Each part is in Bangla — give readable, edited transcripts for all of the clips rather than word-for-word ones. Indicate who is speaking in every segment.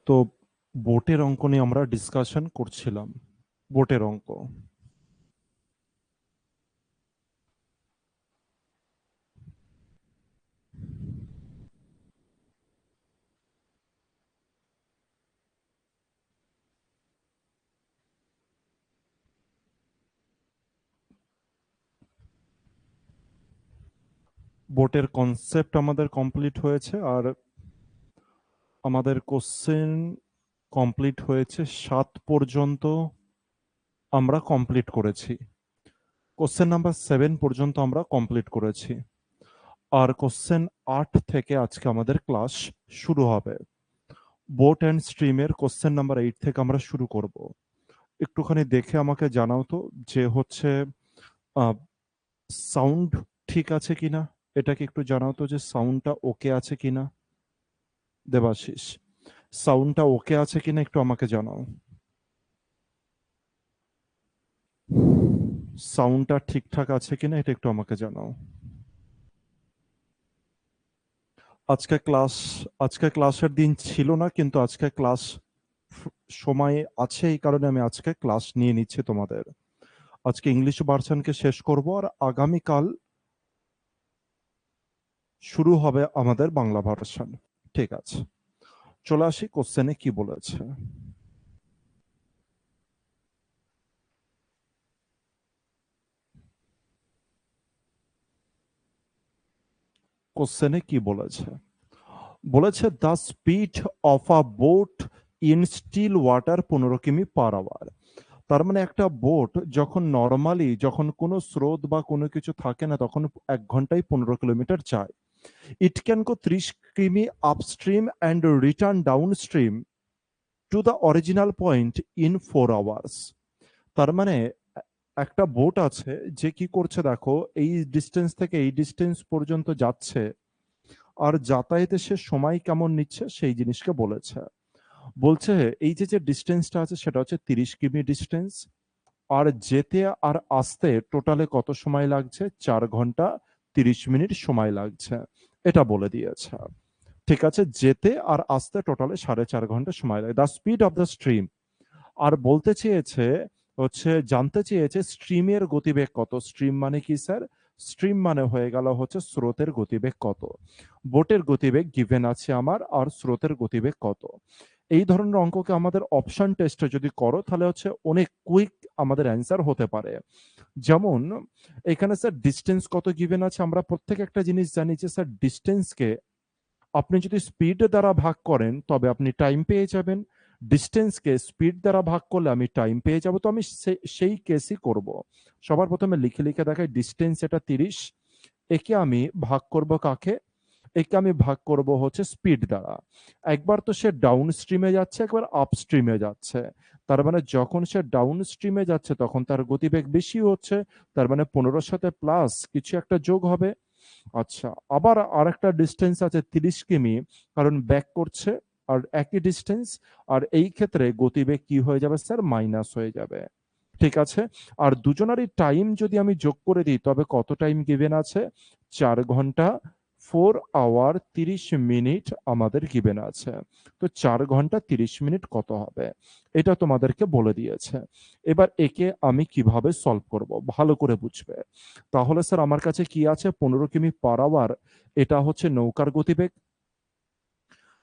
Speaker 1: তো বোটের অঙ্ক নিয়ে আমরা ডিসকাশন করছিলাম। বোটের অঙ্ক। বোটের কনসেপ্ট আমাদের কমপ্লিট হয়েছে, আর আমাদের কোশ্চেন কমপ্লিট হয়েছে 7 পর্যন্ত আমরা কমপ্লিট করেছি। কোশ্চেন নাম্বার 7 পর্যন্ত আমরা কমপ্লিট করেছি, আর কোশ্চেন 8 থেকে আজকে আমাদের ক্লাস শুরু হবে। বোট অ্যান্ড স্ট্রিমের কোশ্চেন নাম্বার 8 থেকে আমরা শুরু করব। একটুখানি দেখে আমাকে জানাও তো যে হচ্ছে সাউন্ড ঠিক আছে কিনা। এটাকে একটু জানাও তো যে সাউন্ডটা ওকে আছে কিনা। দেবাশিস, সাউন্ডটা ওকে আছে কিনা একটু আমাকে জানাও। সাউন্ডটা ঠিকঠাক আছে কিনা এটা একটু আমাকে জানাও। আজকে ক্লাস আজকে ক্লাসের দিন ছিল না, কিন্তু আজকে ক্লাস সময় আছে, এই কারণে আমি আজকে ক্লাস নিয়ে নিচ্ছি তোমাদের। আজকে ইংলিশ ভার্সনকে শেষ করব, আর আগামীকাল শুরু হবে আমাদের বাংলা ভার্সন। ঠিক আছে, চলে আসি কোশ্চেনে কি বলেছে। কোশ্চেনে কি বলেছে? বলেছে the speed of a boat in still water 15 কিমি/আওয়ার। তার মানে একটা বোট যখন নর্মালি যখন কোনো স্রোত বা কোনো কিছু থাকে না, তখন 1 ঘন্টায় 15 কিলোমিটার যায়। ইট ক্যান গো 30 কিমি upstream and return down stream to the original point in 4 hours. তার মানে একটা বোট আছে যে কি করছে দেখো, এই ডিস্টেন্স থেকে এই ডিস্টেন্স পর্যন্ত যাচ্ছে, আর যাতায়াতে সে সময় কেমন নিচ্ছে সেই জিনিসকে বলেছে। বলছে এই যে যে ডিস্টেন্সটা আছে সেটা হচ্ছে 30 কিমি ডিস্টেন্স, আর যেতে আর আসতে টোটালে কত সময় লাগছে? 4 ঘন্টা 30 মিনিট সময় লাগছে, এটা বলে দিয়েছে। ঠিক আছে, যেতে আর আসতে টোটালে 4.5 ঘন্টা সময় লাগে। The speed of the stream. আর বলতে চেয়েছে হচ্ছে, জানতে চেয়েছে স্ট্রিমের গতিবেগ কত। স্ট্রিম মানে কি স্যার? স্ট্রিম মানে হয়ে গেল হচ্ছে স্রোতের গতিবেগ কত। বোটের গতিবেগ গিভেন আছে আমার, আর স্রোতের গতিবেগ কত। এই ধরনের অঙ্ককে আমাদের অপশন টেস্টে যদি করো তাহলে হচ্ছে অনেক কুইক আমাদের অ্যান্সার হতে পারে। যেমন এখানে স্যার ডিস্টেন্স কত গিভেন আছে, আমরা প্রত্যেক একটা জিনিস জানি যে স্যার ডিস্টেন্সকে আপনি যদি স্পিড দ্বারা ভাগ করেন তবে আপনি টাইম পেয়ে যাবেন। ডিস্টেন্সকে স্পিড দ্বারা ভাগ করলে আমি টাইম পেয়ে যাব। তো আমি সেই কেসই করব। সবার প্রথমে লিখে লিখে দেখাই, ডিস্টেন্স এটা 30, একে আমি ভাগ করব কাকে? একে আমি ভাগ করব হচ্ছে স্পিড দ্বারা। একবার তো সে ডাউন স্ট্রিমে যাচ্ছে, একবার আপ স্ট্রিমে যাচ্ছে। তার মানে যখন সে ডাউন স্ট্রিমে যাচ্ছে তখন তার গতিবেগ বেশি হচ্ছে, তার মানে 15-র সাথে প্লাস কিছু একটা যোগ হবে। আচ্ছা, আবার আরেকটা ডিস্টেন্স আছে 30 কিমি, কারণ ব্যাক করছে, আর একই ডিস্টেন্স, আর এই ক্ষেত্রে গতিবেগ কি হয়ে যাবে স্যার? মাইনাস হয়ে যাবে। ঠিক আছে, আর দুজনারই টাইম যদি আমি যোগ করে দিই তবে কত টাইম গিভেন আছে? 4 ঘন্টা 4 আওয়ার 30 মিনিট আমাদের গিভেন আছে। তো 4 ঘন্টা 30 মিনিট কত হবে এটা তোমাদেরকে বলে দিয়েছে। এবার একে আমি কিভাবে সলভ করব ভালো করে বুঝবে। তাহলে স্যার আমার কাছে কি আছে? 15 কিমি/আওয়ার, এটা হচ্ছে নৌকার গতিবেগ।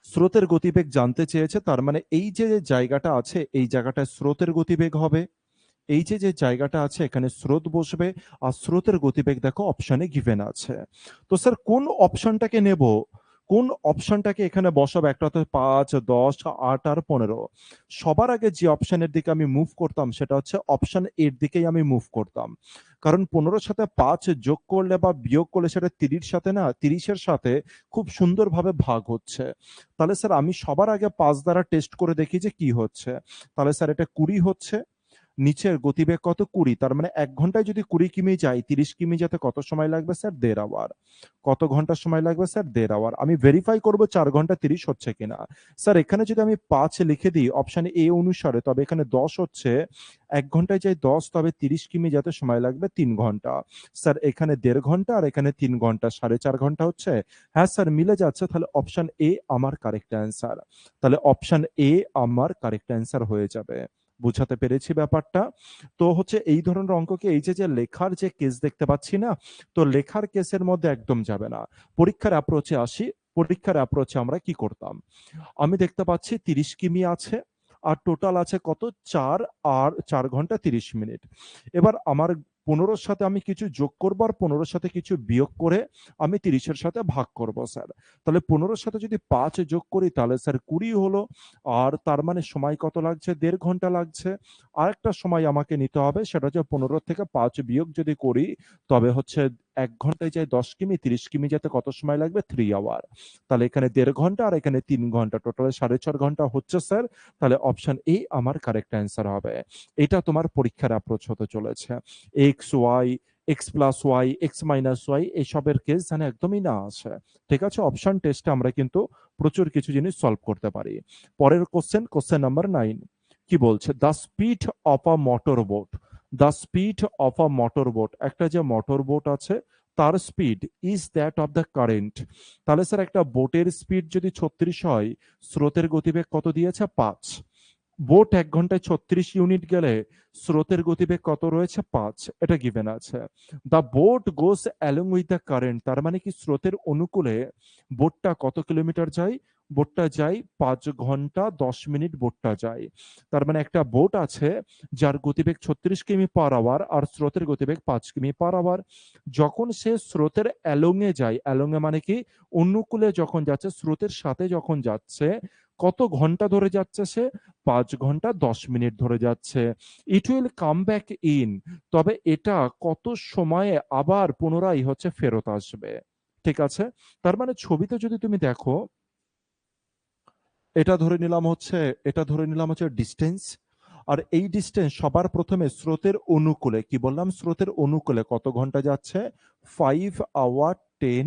Speaker 1: স্রোতের গতিবেগ জানতে চেয়েছে, তার মানে এই যে যে জায়গাটা আছে এই জায়গাটায় স্রোতের গতিবেগ হবে। এই যে যে জায়গাটা আছে এখানে স্রোত বসবে, আর স্রোতের গতিবেগ দেখো অপশনে গিভেন আছে। তো স্যার কোন অপশনটাকে নেব? কোন অপশনটাকে এখানে বসাবো? একটা তো 5, 10, 8 আর 15। সবার আগে যে অপশনের দিকে আমি মুভ করতাম সেটা হচ্ছে অপশন এর দিকেই আমি মুভ করতাম। কারণ 15-র সাথে 5 যোগ করলে বা বিয়োগ করলে সেটা 30 সাথে না, 30-এর সাথে খুব সুন্দরভাবে ভাগ হচ্ছে। তাহলে স্যার আমি সবার আগে 5 দ্বারা টেস্ট করে দেখি যে কি হচ্ছে। তাহলে স্যার এটা 20 হচ্ছে। নিচের গতিবেগ কত 20, তার মানে 1 ঘন্টায় যদি 20 কিমি যায় 30 কিমি যেতে কত সময় লাগবে স্যার? 1.5 আওয়ার। কত ঘন্টা সময় লাগবে স্যার? 1.5 আওয়ার। আমি ভেরিফাই করব 4 ঘন্টা 30 হচ্ছে কিনা। স্যার এখানে যদি আমি 5 লিখে দিই অপশন এ অনুসারে, তবে এখানে 10 হচ্ছে, 1 ঘন্টায় যাই 10, তবে 30 কিমি যেতে সময় লাগবে 3 ঘন্টা। স্যার এখানে 1.5 ঘন্টা আর এখানে 3 ঘন্টা, 4.5 ঘন্টা হচ্ছে। হ্যাঁ স্যার মিলে যাচ্ছে, তাহলে অপশন এ আমার কারেক্ট অ্যান্সার। তাহলে অপশন এ আমার কারেক্ট অ্যান্সার হয়ে যাবে। বুঝাতে পেরেছি ব্যাপারটা? তো হচ্ছে এই ধরনের অঙ্ককে এই যে লেখার যে কেস দেখতে পাচ্ছি না, তো লেখার কেসের মধ্যে একদম যাবে না। পরীক্ষার অ্যাপ্রোচে আসি। পরীক্ষার অ্যাপ্রোচে আমরা কি করতাম? আমি দেখতে পাচ্ছি 30 কিমি আছে আর টোটাল আছে কত? 4 আর 4 ঘন্টা 30 মিনিট। এবার আমার 15 সাথে আমি কিছু যোগ করব আর 15 সাথে কিছু বিয়োগ করে আমি 30 এর সাথে ভাগ করব স্যার। তাহলে 15 সাথে যদি 5 যোগ করি তাহলে স্যার 20 হলো। আর তার মানে সময় কত লাগছে? 1.5 ঘন্টা লাগছে। আরেকটা সময় আমাকে নিতে হবে, সেটা হচ্ছে 15 থেকে 5 বিয়োগ যদি করি তবে হচ্ছে 1 ঘন্টায় যায় 10 কিমি, 30 কিমি যেতে কত সময় লাগবে? 3 আওয়ার। তাহলে এখানে 1.5 ঘন্টা আর এখানে 3 ঘন্টা, টোটাল 4.5 ঘন্টা হচ্ছে স্যার। তাহলে অপশন এ আমার কারেক্ট অ্যান্সার হবে। এটা তোমার পরীক্ষার অ্যাপ্রোচ হতে চলেছে। X Y, X plus Y, X minus Y এসবের কেস যেন একদমই না আসে। ঠিক আছে? অপশন টেস্টে আমরা কিন্তু প্রচুর কিছু জিনিস সলভ করতে পারি। পরের কোশ্চেন নাম্বার 9 কি বলছে? The speed of a motor boat, the speed of a motor boat, একটা যে মোটর বোট আছে তার speed is that of the current. তাহলে স্যার একটা বোটের স্পিড যদি 36 হয়, স্রোতের গতিবেগ কত দিয়েছে? 5। বোট 1 ঘন্টায় 36 ইউনিট গেলে স্রোতের গতিবেগ কত রয়েছে? 5। এটা গিভেন আছে। The boat goes along with the current, তার মানে কি স্রোতের অনুকূলে বোটটা কত কিলোমিটার যায়? বোটটা যায় 5 ঘন্টা 10 মিনিট বোটটা যায়। তার মানে একটা বোট আছে যার গতিবেগ 36 কিমি পার আওয়ার আর স্রোতের গতিবেগ 5 কিমি পার আওয়ার। যখন সে স্রোতের অ্যালং এ যায়, অ্যালং এ মানে কি অনুকূলে যখন যাচ্ছে, স্রোতের সাথে যখন যাচ্ছে, কত ঘন্টা ধরে যাচ্ছে সে? 5 ঘন্টা 10 মিনিট ধরে যাচ্ছে। It will come back in, তবে এটা কত সময়ে আবার পুনরায় হচ্ছে ফেরত আসবে। ঠিক আছে? তার মানে ছবিতে যদি তুমি দেখো, এটা ধরে নিলাম হচ্ছে, এটা ধরে নিলাম হচ্ছে ডিস্টেন্স। আর এই ডিস্টেন্স সবার প্রথমে স্রোতের অনুকূলে, কি বললাম? স্রোতের অনুকূলে কত ঘন্টা যাচ্ছে? 5 আওয়ার 10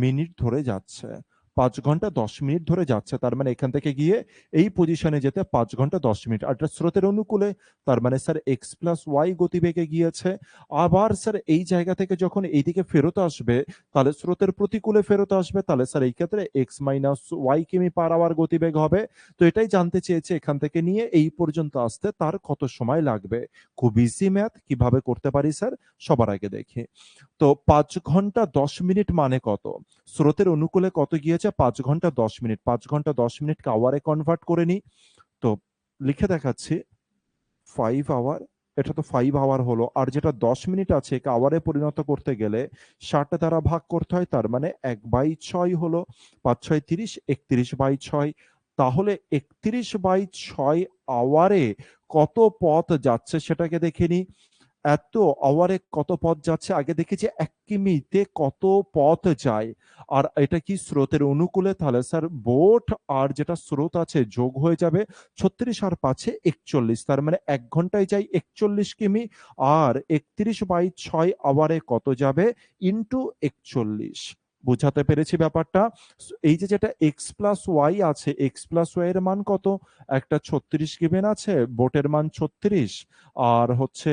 Speaker 1: মিনিট ধরে যাচ্ছে। 5 ঘন্টা 10 মিনিট ধরে যাচ্ছে। তার মানে এখান থেকে গিয়ে এই পজিশনে যেতে 5 ঘন্টা 10 মিনিট। আর এটা স্রোতের অনুকূলে, তার মানে স্যার এক্স প্লাস ওয়াই গতিবেগে গিয়েছে। আবার স্যার এই জায়গা থেকে যখন এইদিকে ফেরত আসবে, তাহলে স্রোতের প্রতিকূলে ফেরত আসবে, তাহলে স্যার এই ক্ষেত্রে এক্স মাইনাস ওয়াই কিমি পার আওয়ার গতিবেগ হবে। তো এটাই জানতে চেয়েছে এখান থেকে নিয়ে এই পর্যন্ত আসতে তার কত সময় লাগবে। খুব ইজি ম্যাথ, কিভাবে করতে পারি স্যার? সবার আগে দেখি। তো 5 ঘন্টা 10 মিনিট মানে কত? স্রোতের অনুকূলে কত গিয়েছে? 5 ঘন্টা 10 মিনিট। 5 ঘন্টা 10 মিনিটকে আওয়ারে কনভার্ট করে নিই। তো লিখে দেখাচ্ছি 5 আওয়ার, এটা তো 5 আওয়ার হলো। আর যেটা 10 মিনিট আছে একে আওয়ারে পরিণত করতে গেলে 60 দ্বারা ভাগ করতে হয়, তার মানে 1/6 হলো। ৫ ৬ ৩০, ৩১/6। তাহলে ৩১/6 আওয়ারে কত পথ যাচ্ছে সেটাকে দেখে নিই। এত আওয়ারে কত পথ যাচ্ছে? আগে দেখেছি ১ কিমিতে কত পথ যায়। আর এটা কি স্রোতের অনুকূলে, তাহলে স্যার বোট আর যেটা স্রোত আছে যোগ হয়ে যাবে। ৩৬ আর ৫ এ ৪১, তার মানে ১ ঘন্টায় যায় ৪১ কিমি। আর ৩১/৬ আওয়ারে কত যাবে? ইনটু ৪১। বুঝাতে পেরেছি ব্যাপারটা? এই যে যেটা এক্স প্লাস ওয়াই আছে, এক্স প্লাস ওয়াই এর মান কত? একটা ৩৬ গিভেন আছে, বোটের মান ৩৬। আর হচ্ছে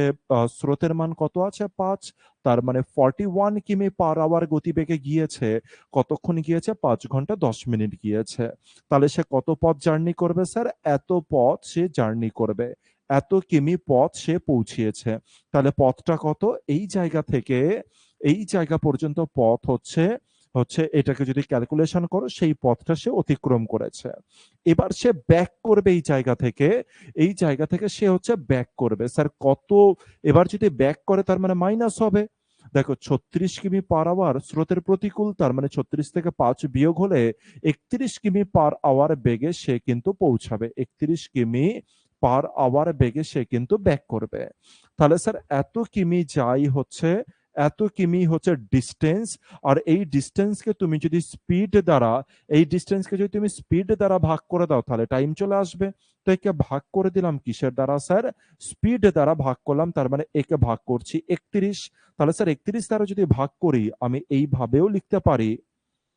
Speaker 1: স্রোতের মান কত আছে? ৫। তার মানে 41 কিমি পার আওয়ার গতিবেগে গিয়েছে। কতক্ষণ গিয়েছে? ৫ ঘন্টা ১০ মিনিট গিয়েছে। তাহলে সে কত পথ জার্নি করবে স্যার? এত পথ সে জার্নি করবে। এত কিমি পথ সে পৌঁছিয়েছে। তাহলে পথটা কত? এই জায়গা থেকে এই জায়গা পর্যন্ত পথ হচ্ছে, এটাকে যদি ক্যালকুলেশন করো সেই পথটা সে অতিক্রম করেছে। এবার সে ব্যাক করবে এই জায়গা থেকে, এই জায়গা থেকে সে হচ্ছে ব্যাক করবে। স্যার কত? এবার যদি ব্যাক করে তার মানে মাইনাস হবে। দেখো ৩৬ কিমি পার আওয়ার স্রোতের প্রতিকূল, তার মানে ৩৬ থেকে ৫ বিয়োগ হলে ৩১ কিমি পার আওয়ার বেগে সে কিন্তু পৌঁছাবে। ৩১ কিমি পার আওয়ার বেগে সে কিন্তু ব্যাক করবে। তাহলে স্যার এত কিমি যাই হচ্ছে এত কিমি হচ্ছে ডিস্টেন্স, আর এই ডিস্টেন্সকে তুমি যদি স্পিড দ্বারা ভাগ করে দাও তাহলে টাইম চলে আসবে। তো একে ভাগ করে দিলাম কিসের দ্বারা স্যার? স্পিড দ্বারা ভাগ করলাম, তার মানে একে ভাগ করছি 31। তাহলে স্যার 31 দ্বারা যদি ভাগ করি আমি এইভাবেও লিখতে পারি,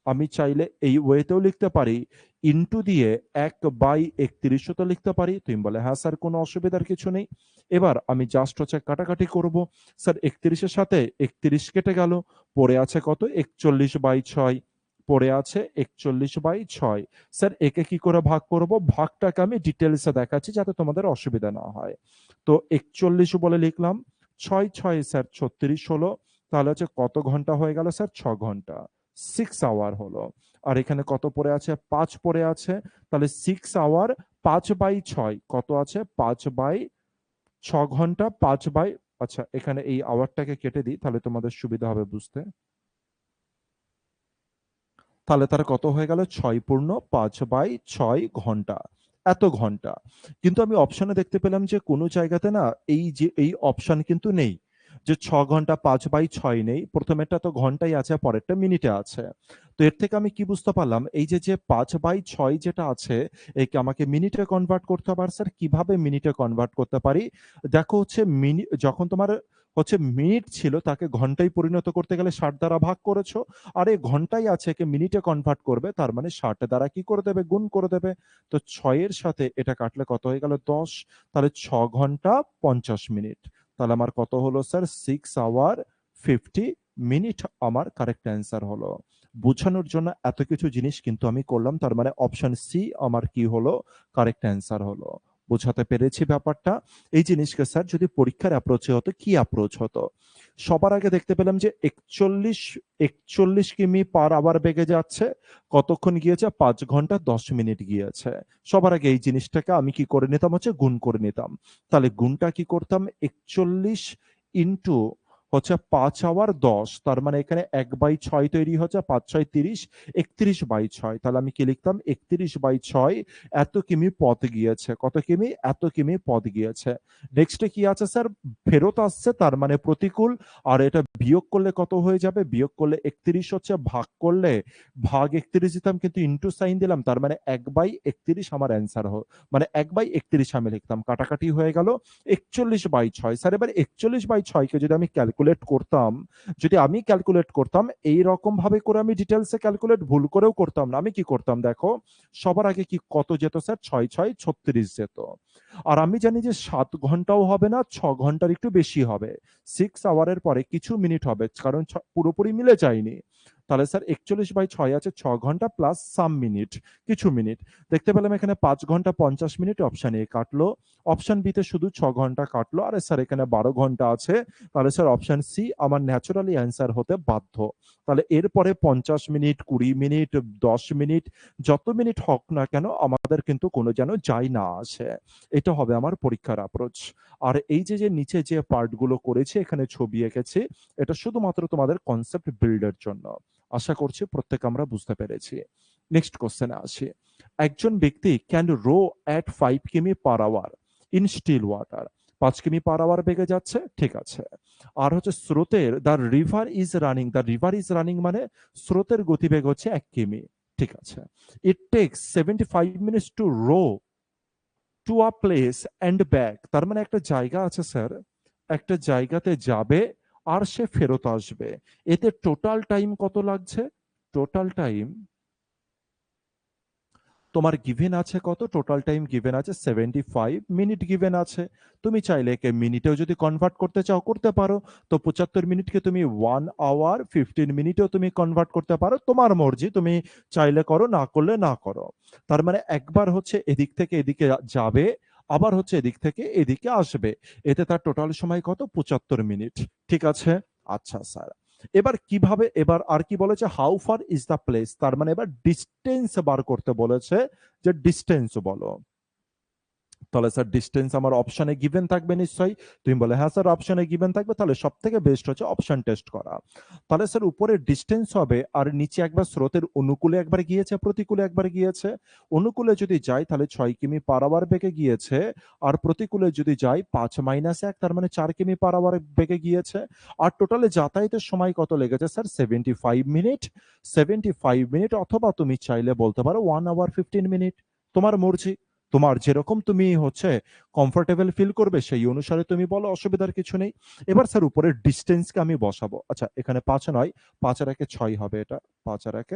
Speaker 1: আমি চাইলে এই ওয়েতেও লিখতে পারি, ইনটু দিয়ে 1/31 তো লিখতে পারি। তুমি বলে হ্যাঁ স্যার কোনো অসুবিধার কিছু নেই। এবার আমি জাস্ট হচ্ছে কাটাকাটি করব। স্যার 31-এর সাথে 31 কেটে গেল, পড়ে আছে কত? 41/6 পড়ে আছে 41/6। স্যার একে কি করে ভাগ করব? ভাগটাকে আমি ডিটেলসে দেখাচ্ছি যাতে তোমাদের অসুবিধা না হয়। তো 41 বলে লিখলাম, 6 6 স্যার 36 হলো। তাহলে হচ্ছে কত ঘন্টা হয়ে গেল স্যার? 6 ঘন্টা, 6 আওয়ার হলো। আর এখানে কত পড়ে আছে? 5 পড়ে আছে। তাহলে 6 আওয়ার 5/6 কত আছে? 5/6 ঘন্টা 5 বাই, আচ্ছা এখানে এই আওয়ারটাকে কেটে দিই তাহলে তোমাদের সুবিধা হবে বুঝতে। তাহলে তার কত হয়ে গেল? 6 পূর্ণ 5/6 ঘন্টা, এত ঘন্টা। কিন্তু আমি অপশনে দেখতে পেলাম যে কোনো জায়গাতে না এই অপশন কিন্তু নেই, যে 6 ঘন্টা 5/6 নেই। প্রথমেরটা তো ঘন্টায় আছে, পরেরটা মিনিটে আছে। তো এর থেকে আমি কি বুঝতে পারলাম, এই যে 5/6 যেটা আছে একে আমাকে মিনিটে কনভার্ট করতে হবে। আর স্যার কিভাবে মিনিটে কনভার্ট করতে পারি? দেখো হচ্ছে যখন তোমার হচ্ছে মিনিট ছিল তাকে ঘন্টায় পরিণত করতে গেলে 60 দ্বারা ভাগ করেছো, আর এই ঘন্টায় আছে একে মিনিটে কনভার্ট করবে, তার মানে 60 দ্বারা কি করে দেবে? গুণ করে দেবে। তো 6-এর সাথে এটা কাটলে কত হয়ে গেল? 10। তাহলে 6 ঘন্টা 50 মিনিট। তাহলে আমার কত হলো স্যার? 6 আওয়ার 50 মিনিট আমার কারেক্ট অ্যান্সার হলো। বোঝানোর জন্য এত কিছু জিনিস কিন্তু আমি করলাম, তার মানে অপশন সি আমার কি হলো? কারেক্ট অ্যান্সার হলো। বোঝাতে পেরেছি ব্যাপারটা? এই জিনিসকে স্যার যদি পরীক্ষার অ্যাপ্রোচে হতো, কি অ্যাপ্রোচ হতো? সবার আগে দেখতে পেলাম যে 41 কিমি পার আওয়ার বেগে যাচ্ছে, কতক্ষণ গিয়েছে? 5 ঘন্টা 10 মিনিট গিয়েছে। সবার আগে এই জিনিসটাকে আমি কি করে নিতাম? হচ্ছে গুণ করে নিতাম। তাহলে গুণটা কি করতাম? 41 ইন্টু হচ্ছে 5 আওয়ার 10, তার মানে এখানে 1/6 তৈরি হচ্ছে, 5 6 30, 31/6। তাহলে আমি কি লিখতাম? 31/6 এত কিমি পথ গিয়েছে। কত কিমি? এত কিমি পথ গিয়েছে। নেক্সটে কি আছে স্যার? ফেরত আসছে, তার মানে প্রতিকূল। আর এটা বিয়োগ করলে কত হয়ে যাবে? বিয়োগ করলে 31 হচ্ছে, ভাগ করলে ভাগ 31 দিতাম কিন্তু ইন্টু সাইন দিলাম, তার মানে 1/31 আমার অ্যান্সার মানে 1/31 আমি লিখতাম। কাটাকাটি হয়ে গেল 41/6। স্যার এবার 41/6 কে যদি আমি ক্যালকুলেট করতাম এইরকম ভাবে করে, আমি ডিটেলসে ক্যালকুলেট ভুল করেও করতাম না। আমি কি করতাম দেখো, সবার আগে কি কত যেত স্যার? 6 6 36 যেত। আর আমি জানি যে 7 ঘন্টাও হবে না, 6 ঘন্টার একটু বেশি হবে। 6 আওয়ারের পরে কিছু মিনিট হবে, কারণ পুরোপুরি মিলে যায়নি। তাহলে স্যার 41/6 আছে 6 ঘন্টা প্লাস সাম মিনিট, কিছু মিনিট। দেখতে পেলাম এখানে 5 ঘন্টা 50 মিনিট অপশন এ কাটলো, অপশন বি তে শুধু 6 ঘন্টা কাটলো। আরে স্যার এখানে 12 ঘন্টা আছে, তাহলে স্যার অপশন সি আমার ন্যাচারালি অ্যান্সার হতে বাধ্য। তাহলে এরপরে 50 মিনিট, 20 মিনিট, 10 মিনিট, যত মিনিট হোক না কেন আমাদের কিন্তু কোনো যেন যায় না আসে। এটা হবে আমার পরীক্ষার অ্যাপ্রোচ। আর এই যে নিচে যে পার্টগুলো করেছি, এখানে ছবি এঁকেছি, এটা শুধুমাত্র তোমাদের কনসেপ্ট বিল্ডের জন্য। আশা করছি প্রত্যেক আমরা বুঝতে পেরেছি। নেক্সট কোশ্চেনে আসি। একজন ব্যক্তি ক্যান রো অ্যাট 5 কিমি per hour in still water. 5 কিমি পার আওয়ার বেগে যাচ্ছে, ঠিক আছে। আর হচ্ছে স্রোতের দ্য রিভার ইজ রানিং মানে স্রোতের গতিবেগ হচ্ছে 1 কিমি, ঠিক আছে। It takes 75 minutes to row to a place and back. তার মানে একটা জায়গা আছে স্যার, একটা জায়গাতে যাবে আর সে ফেরত আসবে, এতে টোটাল টাইম কত লাগছে? টোটাল টাইম তোমার গিভেন আছে কত? টোটাল টাইম গিভেন আছে 75 মিনিট গিভেন আছে। তুমি চাইলে একে মিনিটেও যদি কনভার্ট করতে চাও করতে পারো। তো 75 মিনিটকে তুমি 1 আওয়ার 15 মিনিটেও তুমি কনভার্ট করতে পারো, তোমার মর্জি, তুমি চাইলে করো, না করলে না করো। তার মানে একবার হচ্ছে এদিক থেকে এদিকে যাবে, আবার হচ্ছে এদিক থেকে এদিকে আসবে, এতে তার টোটাল সময় কত? 75 মিনিট, ঠিক আছে। আচ্ছা স্যার, এবার কিভাবে, এবার আর কি বলেছে? How far is the place, তার মানে এবার ডিস্টেন্স বার করতে বলেছে, যে ডিস্টেন্স বলো। তাহলে স্যার ডিস্টেন্স আমার অপশনে গিভেন থাকবে নিশ্চয়ই। তুমি বলে হ্যাঁ স্যার অপশনে গিভেন থাকবে, তাহলে সব থেকে বেস্ট হচ্ছে অপশন টেস্ট করা। তাহলে স্যার উপরে ডিস্টেন্স হবে আর নিচে একবার স্রোতের অনুকূলে একবার গিয়েছে, প্রতিকূলে একবার গিয়েছে। অনুকূলে যদি যাই তাহলে 6 কিমি/আওয়ার বেগে গিয়েছে, আর প্রতিকূলে যদি যাই 5-1 তার মানে 4 কিমি/আওয়ার বেগে গিয়েছে। আর টোটালে যাতায়াতের সময় কত লেগেছে স্যার? 75 মিনিট। 75 মিনিট, অথবা তুমি চাইলে বলতে পারো 1 আওয়ার 15 মিনিট। তোমার মর্জি, তোমার যেরকম তুমি হচ্ছে কমফোর্টেবল ফিল করবে সেই অনুসারে তুমি বলো, অসুবিধার কিছু নেই। এবার স্যার উপরের ডিস্টেন্সকে আমি বসাবো। আচ্ছা এখানে 5 নয়, 5 আর 1 6 হবে এটা, 5 আর 1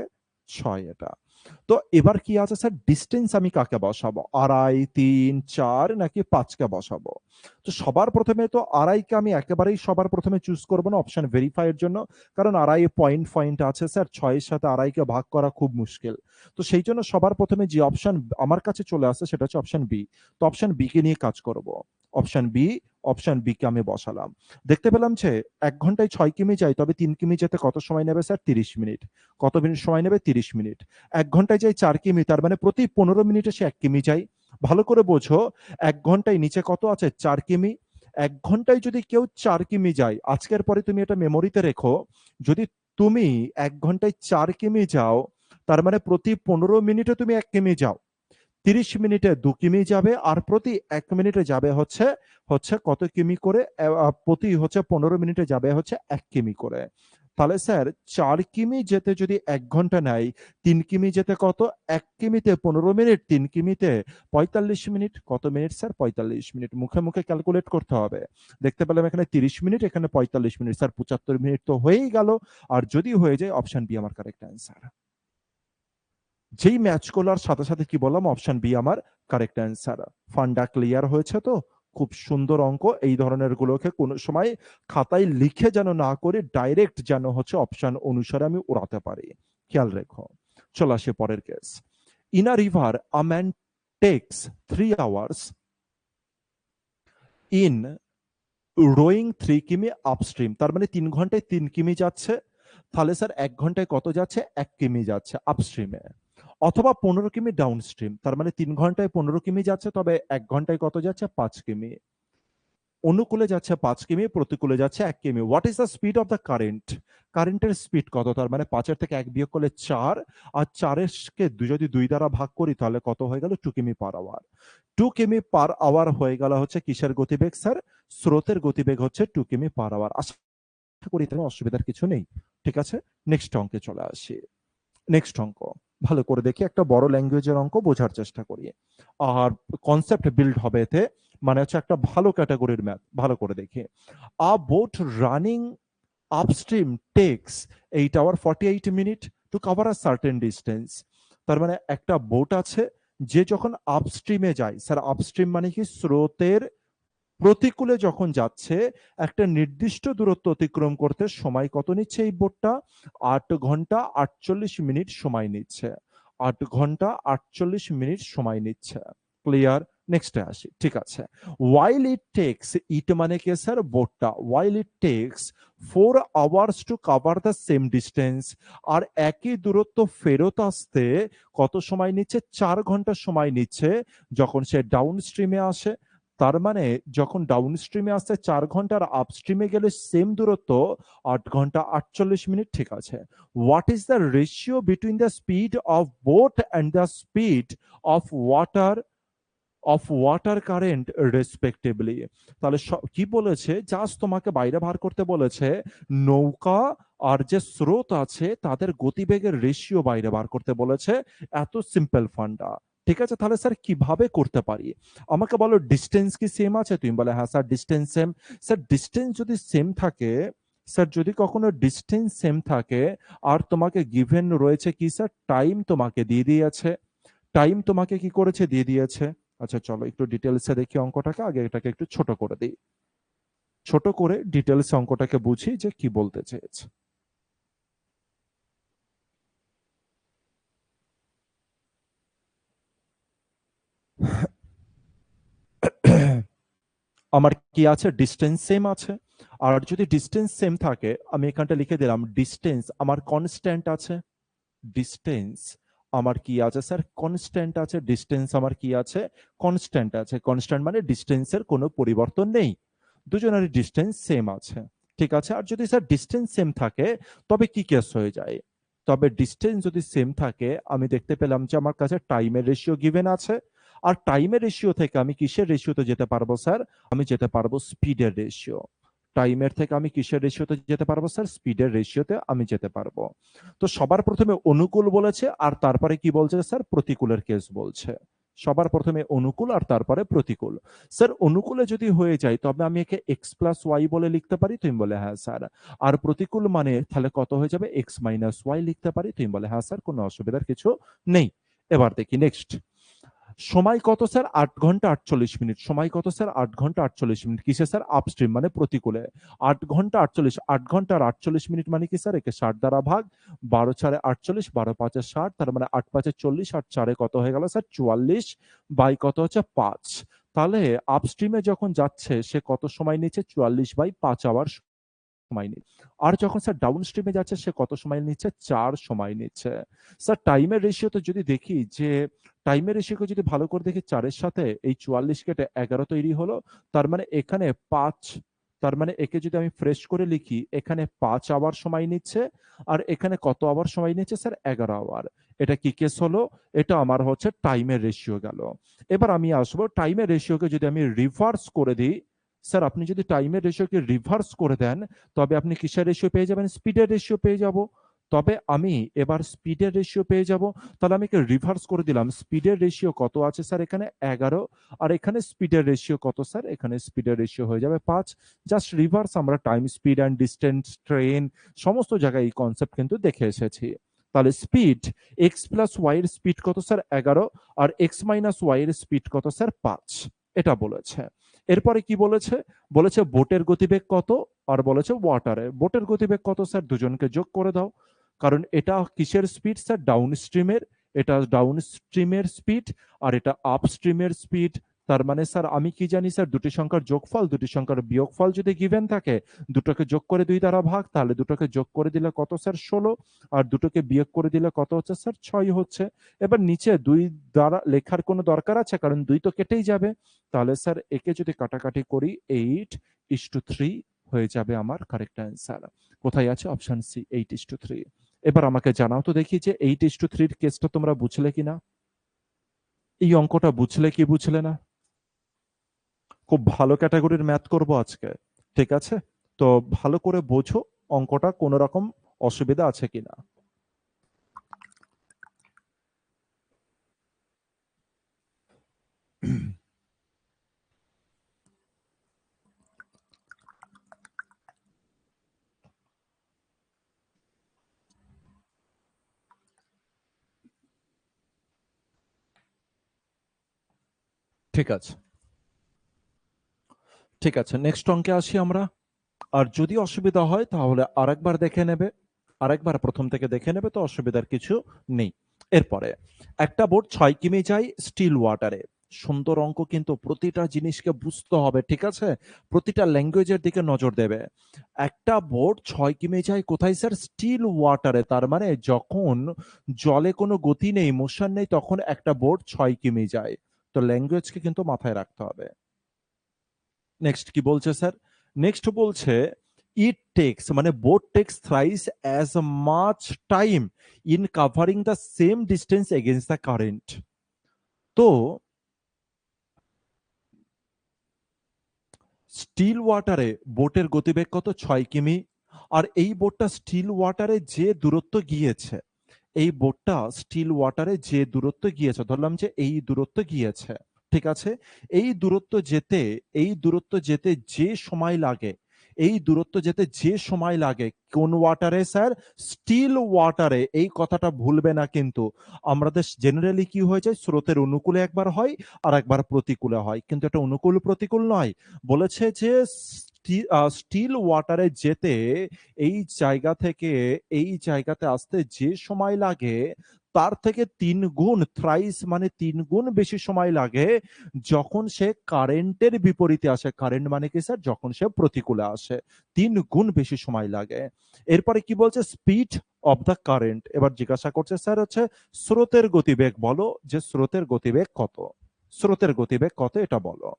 Speaker 1: 6 এটা। তো এবার কি আছে স্যার, ডিস্টেন্স আমি কাকে বসাবো? 2.5, 3, 4 নাকি 5কে বসাবো? তো সবার প্রথমে তো 2.5কে আমি একেবারেই সবার প্রথমে চুজ করবো না অপশন ভেরিফাই এর জন্য, কারণ 2.5 পয়েন্ট আছে স্যার, 6 এর সাথে 2.5কে ভাগ করা খুব মুশকিল। তো সেই জন্য সবার প্রথমে যে অপশন আমার কাছে চলে আসে সেটা হচ্ছে অপশন বি। তো অপশন বি কে নিয়ে কাজ করব। অপশন বি কে আমি বসালাম। দেখতে পেলাম যে 1 ঘন্টায় 6 কিমি যাই, তবে 3 কিমি যেতে কত সময় নেবে স্যার? 30 মিনিট। কত মিনিট সময় নেবে? 30 মিনিট। 1 ঘন্টায় যাই 4 কিমি, তার মানে প্রতি 15 মিনিটে সে 1 কিমি যায়। ভালো করে বোঝো, 1 ঘন্টায় নিচে কত আছে? 4 কিমি। 1 ঘন্টায় যদি কেউ 4 কিমি যায়, আজকের পরে তুমি এটা মেমোরিতে রেখো, যদি তুমি 1 ঘন্টায় 4 কিমি যাও, তার মানে প্রতি 15 মিনিটে তুমি 1 কিমি যাও। 30 মিনিটে 2 কিমি যাবে, আর প্রতি 1 মিনিটে যাবে হচ্ছে হচ্ছে কত কিমি করে? প্রতি হচ্ছে 15 মিনিটে যাবে হচ্ছে 1 কিমি করে। তাহলে স্যার 4 কিমি যেতে যদি 1 ঘন্টা নেয়, 3 কিমি যেতে কত? 1 কিমিতে 15 মিনিট, 3 কিমিতে 45 মিনিট। কত মিনিট স্যার? 45 মিনিট। মুখে মুখে ক্যালকুলেট করতে হবে। দেখতে পেলাম এখানে 30 মিনিট, এখানে 45 মিনিট, স্যার 75 মিনিট তো হয়েই গেল। আর যদি হয়ে যায়, অপশন বি আমার কারেক্ট অ্যান্সার। যেই ম্যাচ করলার সাথে সাথে কি বললাম? অপশন বি আমার কারেক্ট অ্যান্সার। ফান্ডা ক্লিয়ার হয়েছে তো? খুব সুন্দর অঙ্ক। এই ধরনের গুলোকে কোনো সময় খাতায় লিখে যেন না করে ডাইরেক্ট যেন হচ্ছে অপশন অনুসারে আমি উড়াতে পারি, খেয়াল রেখো। চলে আসে পরের case. In a river a man takes 3 hours in rowing 3 কিমি আপস্ট্রিম। তার মানে 3 ঘন্টায় 3 কিমি যাচ্ছে। তাহলে স্যার 1 ঘন্টায় কত যাচ্ছে? 1 কিমি যাচ্ছে আপস্ট্রিমে। অথবা 15 কিমি ডাউনস্ট্রিম, তার মানে 3 ঘন্টায় 15 কিমি যাচ্ছে, তবে 1 ঘন্টায় কত যাচ্ছে? 5 কিমি। অনুকূলে যাচ্ছে 5 কিমি, প্রতিকূলে যাচ্ছে 1 কিমি। What is the speed of the current? কারেন্টের স্পিড কত? তার মানে 5-এর থেকে 1 বিয়োগ করলে 4, আর 4-কে যদি 2 দ্বারা ভাগ করি তাহলে কত হয়ে গেল? 2 কিমি/আওয়ার। 2 কিমি/আওয়ার হয়ে গেল হচ্ছে কিসের গতিবেগ স্যার? স্রোতের গতিবেগ হচ্ছে 2 কিমি/আওয়ার। আশা করি তেমন অসুবিধার কিছু নেই। ঠিক আছে, নেক্সট অঙ্কে চলে আসি। নেক্সট অঙ্ক ভালো করে দেখি, একটা বড় ল্যাঙ্গুয়েজের অঙ্ক বোঝার চেষ্টা করি, আর কনসেপ্ট বিল্ড হবে এতে, মানে হচ্ছে একটা ভালো ক্যাটাগরির ম্যাথ। ভালো করে দেখি। A boat running upstream takes 8 hour 48 minute to cover a certain distance. তার মানে একটা বোট আছে, যে যখন আপস্ট্রিমে যায়, স্যার আপস্ট্রিম মানে কি? স্রোতের প্রতিকূলে যখন যাচ্ছে, একটা নির্দিষ্ট দূরত্ব অতিক্রম করতে সময় কত নিচ্ছে এই বোটটা? 8 ঘন্টা 48 মিনিট সময় নিচ্ছে। 8 ঘন্টা 48 মিনিট সময় নিচ্ছে। ক্লিয়ার? নেক্সটে আসি। ঠিক আছে। ওয়াইল ইট টেক্স, ইট মানে কি স্যার? বোটটা। While it takes 4 hours to cover the same distance. আর একই দূরত্ব ফেরত আসতে কত সময় নিচ্ছে? 4 ঘন্টা সময় নিচ্ছে যখন সে ডাউন স্ট্রিমে আসে। তার মানে যখন ডাউন স্ট্রিমে আসছে 4 ঘন্টা, আর আপস্ট্রিমে গেলে সেম দূরত্ব 8 ঘন্টা 48 মিনিট। ঠিক আছে। What is the ratio between the speed of boat and the speed of water current respectively? তাহলে কি বলেছে? জাস্ট তোমাকে বাইরে বার করতে বলেছে, নৌকা আর যে স্রোত আছে তাদের গতিবেগের রেশিও বাইরে বার করতে বলেছে। এত সিম্পল ফান্ডা। ঠিক আছে, তাহলে স্যার কিভাবে করতে পারি? আমাকে বলো ডিস্টেন্স কি সেম আছে? তুমি বলে হ্যাঁ sir distance same. Sir distance যদি সেম থাকে, স্যার যদি কখনো ডিস্টেন্স সেম থাকে, আর তোমাকে গিভেন রয়েছে কি স্যার? টাইম তোমাকে দিয়ে দিয়েছে। টাইম তোমাকে কি করেছে? দিয়ে দিয়েছে। আচ্ছা চলো একটু ডিটেলসে দেখি অঙ্কটাকে, আগে এটাকে একটু ছোট করে দিই। ছোট করে ডিটেলসে অঙ্কটাকে বুঝি যে কি বলতে চেয়েছে। আমার কি আছে? ডিস্টেন্স সেম আছে। আর যদি ডিস্টেন্স সেম থাকে, আমি এখানটা লিখে দিলাম ডিস্টেন্স আমার কনস্ট্যান্ট আছে। ডিস্টেন্স আমার কি আছে স্যার, কনস্ট্যান্ট আছে, ডিস্টেন্স আমার কি আছে, কনস্ট্যান্ট আছে। কনস্ট্যান্ট মানে ডিস্টেন্সের কোনো পরিবর্তন নেই, দুজনেরই ডিস্টেন্স সেম আছে। ঠিক আছে, আর যদি স্যার ডিস্টেন্স সেম থাকে তবে কি কেস হয়ে যায়, তবে ডিস্টেন্স যদি সেম থাকে আমি দেখতে পেলাম যে আমার কাছে টাইমের রেশিও গিভেন আছে, আর টাইমের রেশিও থেকে আমি কিসের রেশিওতে যেতে পারবো স্যার, আমি যেতে পারবো স্পিডের রেশিও। টাইমের থেকে আমি কিসের রেশিওতে যেতে পারবো স্যার, স্পিডের রেশিওতে আমি যেতে পারবো। তো সবার প্রথমে অনুকূল বলেছে, আর তারপরে কি বলছে স্যার, প্রতিকূলের কেস বলছে। সবার প্রথমে অনুকূল আর তারপরে প্রতিকূল। স্যার অনুকূলে যদি হয়ে যায় তবে আমি একে এক্স প্লাস ওয়াই বলে লিখতে পারি, তুমি বলে হ্যাঁ স্যার। আর প্রতিকূল মানে তাহলে কত হয়ে যাবে, এক্স মাইনাস ওয়াই লিখতে পারি, তুমি বলে হ্যাঁ স্যার, কোনো অসুবিধার কিছু নেই। এবার দেখি নেক্সট। সময় কত স্যার, 8 ঘন্টা 48 মিনিট। সময় কত স্যার, 8 ঘন্টা 48 মিনিট। কিসে স্যার, আপস্ট্রিম মানে প্রতিকূলে। 8 ঘন্টা 48, 8 ঘন্টা আর 48 মিনিট মানে কি স্যার, একে 60 দ্বারা ভাগ, 12×4 = 48, 12×5 = 60, তার মানে 8×5 = 40, আর 4 কত হয়ে গেল স্যার, 44, বাই কত হচ্ছে 5। তাহলে আপস্ট্রিমে যখন যাচ্ছে সে কত সময় নিচ্ছে, 44/5 আওয়ার সময় নিচ্ছে। আর যখন স্যার ডাউন স্ট্রিমে যাচ্ছে সে কত সময় নিচ্ছে, 4 সময় নিচ্ছে। স্যার টাইমের রেশিওতে যদি দেখি যে টাইমের রেশিওকে যদি ভালো করে দেখি, 4 এর সাথে এই 44 কেটে 11 তৈরি হলো, তার মানে এখানে 5, তার মানে একে যদি আমি ফ্রেশ করে লিখি, এখানে 5 আওয়ার সময় নিচ্ছে, আর এখানে কত আওয়ার সময় নিচ্ছে স্যার, 11 আওয়ার। এটা কি কেস হলো, এটা আমার হচ্ছে টাইমের রেশিও গেল। এবার আমি আসবো টাইমের রেশিওকে যদি আমি রিভার্স করে দিই, স্যার আপনি যদি টাইমের রেশিওকে রিভার্স করে দেন তবে আপনি কিসের রেশিও পেয়ে যাবেন, স্পিডের রেশিও পেয়ে যাব। তবে আমি এবার স্পিডের রেশিও পেয়ে যাব। তাহলে আমি রিভার্স করে দিলাম, স্পিডের রেশিও কত আছে স্যার, এখানে 11, আর এখানে স্পিডের রেশিও কত স্যার, এখানে স্পিডের রেশিও হয়ে যাবে 5। জাস্ট রিভার্স, আমরা time, speed and distance, train সমস্ত জায়গায় এই কনসেপ্ট কিন্তু দেখে এসেছি। তাহলে স্পিড, এক্স প্লাস ওয়াই এর স্পিড কত স্যার, 11, আর এক্স মাইনাস ওয়াই এর স্পিড কত স্যার, 5। এটা বলেছে। এরপরে কি বলেছে, বলেছে বোটের গতিবেগ কত, আর বলেছে ওয়াটারে বোটের গতিবেগ কত স্যার, দুজনকে যোগ করে দাও। কারণ এটা কিসের স্পিড স্যার, ডাউন স্ট্রিমের, এটা ডাউন স্ট্রিমের স্পিড, আর এটা আপ স্ট্রিমের স্পিড। তার মানে স্যার আমি কি জানি স্যার, দুটি সংখ্যার যোগফল, দুটি সংখ্যার বিয়োগফল যদি গিভেন থাকে, দুটোকে যোগ করে 2 দ্বারা ভাগ, তাহলে দুটোকে যোগ করে দিলে কত স্যার, 16, আর দুটোকে বিয়োগ করে দিলে কত হচ্ছে স্যার, 6 হচ্ছে। এবার নিচে 2 দ্বারা লেখার কোনো দরকার আছে, কারণ 2 তো কেটেই যাবে। তাহলে স্যার একে যদি কাটাকাটি করি, 8:3 হয়ে যাবে আমার কারেক্ট অ্যান্সার। কোথায় আছে, অপশন সি, 8:3। এবার আমাকে জানাও তো দেখি যে 8:3 কেসটা তোমরা বুঝলে কিনা, এই অঙ্কটা বুঝলে কি বুঝলে না। খুব ভালো ক্যাটাগরির ম্যাথ করব আজকে, ঠিক আছে? তো ভালো করে বোঝো অঙ্কটা কোনো রকম অসুবিধা আছে কিনা। ঠিক আছে, ঠিক আছে, নেক্সট অঙ্কে আসি আমরা। আর যদি অসুবিধা হয় তাহলে আরেকবার দেখে নেবে, আরেকবার প্রথম থেকে দেখে নেবে, তো অসুবিধার কিছু নেই। এরপরে একটা বোট 6 কিমি যায় স্টিল ওয়াটারে। সুন্দর অঙ্ক, কিন্তু প্রতিটা জিনিসকে বুঝতে হবে, ঠিক আছে? প্রতিটা ল্যাঙ্গুয়েজের দিকে নজর দেবে। একটা বোট 6 কিমি যায় কোথায় স্যার, স্টিল ওয়াটারে। তার মানে যখন জলে কোনো গতি নেই, মোশন নেই, তখন একটা বোট 6 কিমি যায়। তো ল্যাঙ্গুয়েজকে কিন্তু মাথায় রাখতে হবে। নেক্সট কি বলছে স্যার, নেক্সট বলছে ইট টেক্স, মানে boat takes thrice as much time in covering the same distance against the current. তো স্টিল ওয়াটারে বোটের গতিবেগ কত, 6 কিমি। আর এই বোটটা স্টিল ওয়াটারে যে দূরত্ব গিয়েছে, এই বোটটা স্টিল ওয়াটারে যে দূরত্ব গিয়েছে, ধরলাম যে এই দূরত্ব গিয়েছে, ঠিক আছে? এই দূরত্ব যেতে, এই দূরত্ব যেতে যে সময় লাগে, এই দূরত্ব যেতে যে সময় লাগে কোন ওয়াটারে স্যার, স্টিল ওয়াটারে। এই কথাটা ভুলবে না কিন্তু। আমাদের জেনারেলি কি হয়ে যায়, স্রোতের অনুকূলে একবার হয় আর একবার প্রতিকূলে হয়, কিন্তু এটা অনুকূল প্রতিকূল নয়। বলেছে যে স্টিল ওয়াটারে যেতে, এই জায়গা থেকে এই জায়গাতে আসতে যে সময় লাগে, তার থেকে 3 গুণ, থ্রাইস মানে 3 গুণ বেশি সময় লাগে যখন সে কারেন্টের বিপরীতে আসে। কারেন্ট মানে কি স্যার? যখন সে প্রতিকূলে আসে 3 গুণ বেশি সময় লাগে। এরপরে কি বলছে? Speed of the current. এবার জিজ্ঞাসা করছে স্যার হচ্ছে স্রোতের গতিবেগ বলো, যে স্রোতের গতিবেগ কত? স্রোতের গতিবেগ কত এটা বলো।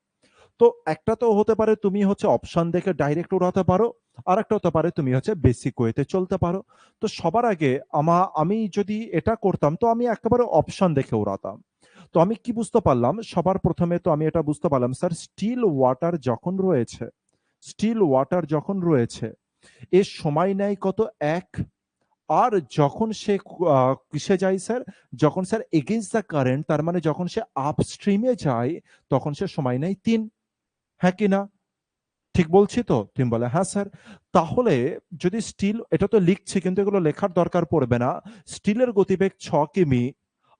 Speaker 1: তো একটা তো হতে পারে তুমি হচ্ছে অপশন দেখে ডাইরেক্ট উড়াতে পারো, আর একটা হতে পারে তুমি হচ্ছে বেসিক ওয়েতে চলতে পারো। তো সবার আগে আমি যদি এটা করতাম তো আমি একেবারে অপশন দেখে উড়াতাম। তো আমি কি বুঝতে পারলাম? সবার প্রথমে তো আমি এটা বুঝতে পারলাম স্যার, স্টিল ওয়াটার যখন রয়েছে, স্টিল ওয়াটার যখন রয়েছে এর সময় নেয় কত? 1। আর যখন সে কিসে যায় স্যার? যখন স্যার এগেইনস্ট দ্য কারেন্ট, তার মানে যখন সে আপস্ট্রিমে যায় তখন সে সময় নেয় 3। হ্যাঁ কি না? ঠিক বলছি তো? তুমি বলে হ্যাঁ স্যার। তাহলে যদি স্টিল, এটা তো লিখছি কিন্তু এগুলো লেখার দরকার পড়বে না। স্টিলের গতিবেগ 6 কিমি।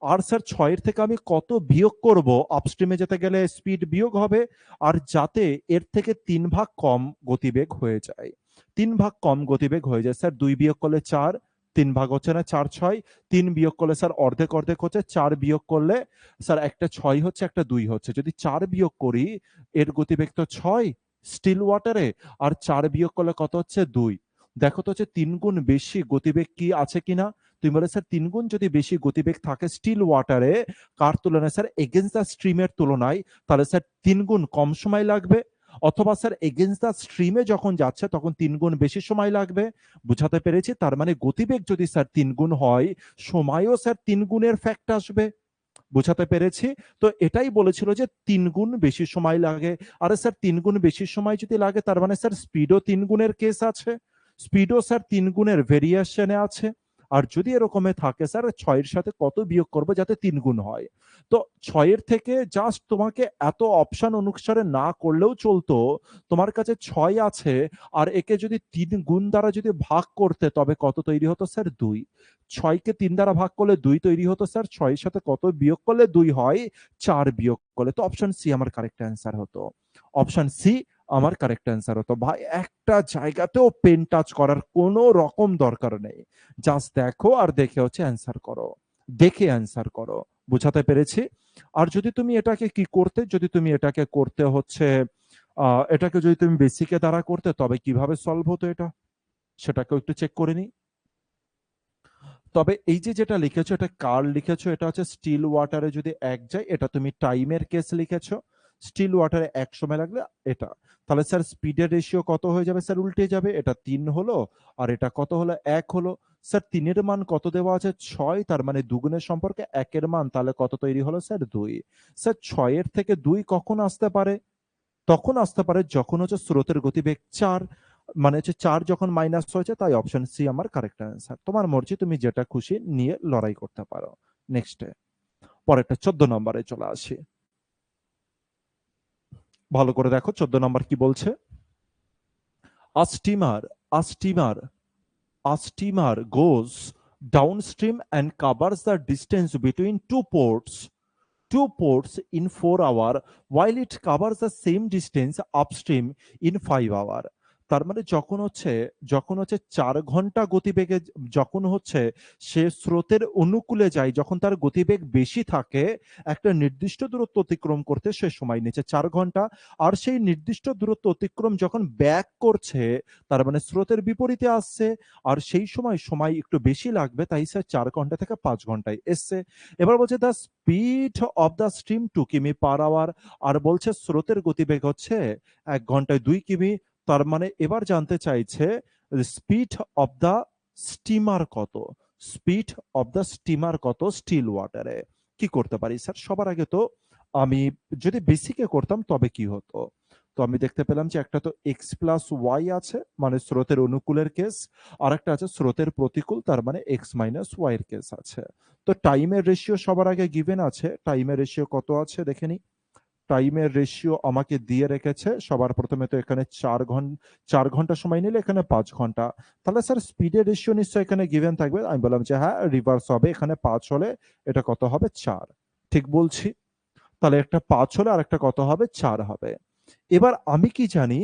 Speaker 1: আর স্যার 6 এর থেকে আমি কত বিয়োগ করব? আপস্ট্রিমে যেতে গেলে স্পিড বিয়োগ হবে। আর যাতে এর থেকে 3 ভাগ কম গতিবেগ হয়ে যায়। 3 ভাগ কম গতিবেগ হয়ে যায় স্যার। 2 বিয়োগ করলে 4, 3 ভাগ হচ্ছে না 4 6, 3 বিয়োগ করলে স্যার অর্ধেক অর্ধেক হচ্ছে, 4 বিয়োগ করলে স্যার একটা 6 হচ্ছে একটা 2 হচ্ছে। যদি 4 বিয়োগ করি এর গতিবেগ তো 6 স্টিল ওয়াটারে, আর 4 বিয়োগ করলে কত হচ্ছে? 2। দেখো তো হচ্ছে 3 গুণ বেশি গতিবেগ কি আছে কিনা? তুমি বলে স্যার 3 গুণ যদি বেশি গতিবেগ থাকে স্টিল ওয়াটারে, কার তুলনায় স্যার? এগেইনস্ট দ্য স্ট্রিমের তুলনায়, তাহলে স্যার 3 গুণ কম সময় লাগবে। অথবা স্যার এগেইনস্ট দ্য স্ট্রিমে যখন যাচ্ছে তখন 3 গুণ বেশি সময় লাগবে। বুঝাতে পেরেছি? তার মানে গতিবেগ যদি স্যার 3 গুণ হয়, সময়ও স্যার 3 গুণের ফ্যাক্ট আসবে। বোঝাতে পেরেছি? তো এটাই বলেছিল যে 3 গুণ বেশি সময় লাগে। আরে স্যার 3 গুণ বেশি সময় যদি লাগে তার মানে স্যার স্পিডও 3 গুণের কেস আছে। স্পিডও স্যার 3 গুণের ভেরিয়েশনে আছে। আর যদি এরকমে থাকে স্যার 6 এর সাথে কত বিয়োগ করব যাতে 3 গুণ হয়? তো 6 এর থেকে জাস্ট তোমাকে এত অপশন অনুসারে না করলেও চলতো। তোমার কাছে 6 আছে আর একে যদি 3 গুণ দ্বারা যদি ভাগ করতে তবে কত তৈরি হতো স্যার? 2। 6 কে 3 দ্বারা ভাগ করলে 2 তৈরি হতো স্যার। 6 এর সাথে কত বিয়োগ করলে 2 হয়? 4 বিয়োগ করলে। তো অপশন সি আমার কারেক্ট অ্যান্সার হতো। অপশন সি আমার কারেক্ট অ্যান্সার হতো। ভাই একটা জায়গাতেও পেন টাচ করার কোনো রকম দরকার নেই। জাস্ট দেখো আর দেখে হচ্ছে অ্যান্সার করো। দেখে অ্যান্সার করো। বুঝাতে পেরেছি? আর যদি তুমি এটাকে কি করতে? যদি তুমি এটাকে করতে হচ্ছে এটাকে যদি তুমি বেসিকে দ্বারা করতে তবে কিভাবে সলভ হতো এটা? সেটাকেও একটু চেক করে নিই। তবে এই যে যেটা লিখেছো এটা কার লিখেছো? এটা হচ্ছে স্টিল ওয়াটারে যদি 1 যায় এটা তুমি টাইমের কেস লিখেছো। স্টিল ওয়াটারে 1 সময় লাগলে এটা। তাহলে স্যার স্পিডের রেশিও কত হয়ে যাবে স্যার? উল্টে যাবে। এটা 3 হলো আর এটা কত হলো? 1 হলো। স্যার 3 এর মান কত দেওয়া আছে? 6, তার মানে দুগুণের সম্পর্কে 1 এর মান, তাহলে কত তৈরি হলো স্যার? 2। স্যার 6 এর থেকে 2 কখন আসতে পারে? তখন আসতে পারে যখন হচ্ছে স্রোতের গতিবেগ 4, মানে হচ্ছে 4 যখন মাইনাস হয়েছে, তাই অপশন সি আমার কারেক্ট অ্যান্সার। তোমার মর্জি, তুমি যেটা খুশি নিয়ে লড়াই করতে পারো। নেক্সটে পরেরটা 14 নম্বরে চলে আসি। ভালো করে দেখো 14 নম্বর কি বলছে? A steamer, a steamer, a steamer goes downstream and covers the distance between two ports in 4 hours while it covers the same distance upstream in 5 hours। তার মানে যখন হচ্ছে 4 ঘন্টা গতিবেগে যখন হচ্ছে সে স্রোতের অনুকূলে যায়, যখন তার গতিবেগ বেশি থাকে, একটা নির্দিষ্ট দূরত্ব অতিক্রম করতে সে সময় নিচ্ছে 4 ঘন্টা। আর সেই নির্দিষ্ট দূরত্ব অতিক্রম যখন ব্যাক করছে, তার মানে স্রোতের বিপরীতে আসছে, আর সেই সময় একটু বেশি লাগবে, তাই সে 4 ঘন্টা থেকে 5 ঘন্টায় এসছে। এবার বলছে the speed of the stream 2 কিমি পার আওয়ার। আর বলছে স্রোতের গতিবেগ হচ্ছে 1 ঘন্টায় 2 কিমি। তার মানে এবার জানতে চাইছে স্পিড অফ দ্য স্টিমার কত? স্পিড অফ দ্য স্টিমার কত স্টিল ওয়াটারে? কি করতে পারি স্যার? সবার আগে তো আমি যদি বেসিকে করতাম তবে কি হতো? তো আমি দেখতে পেলাম যে একটা তো এক্স প্লাস ওয়াই আছে, মানে স্রোতের অনুকূলের কেস। আর একটা আছে স্রোতের প্রতিকূল, তার মানে এক্স মাইনাস ওয়াই এর কেস আছে। তো টাইমের রেশিও সবার আগে গিভেন আছে। টাইমের রেশিও কত আছে দেখে নি। টাইমের রেশিও আমাকে দিয়ে রেখেছে সবার প্রথমে, তো এখানে 4 ঘন্টা সময় নিলে এখানে 5 ঘন্টা। তাহলে স্যার স্পিডের রেশিও নিশ্চয়ই এখানে গিভেন থাকবে। আমি বললাম যে হ্যাঁ রিভার্স হবে, এখানে 5 হলে এটা কত হবে? 4। ঠিক বলছি? তাহলে একটা 5 হলে আর একটা কত হবে? 4 হবে। এবার আমি কি জানি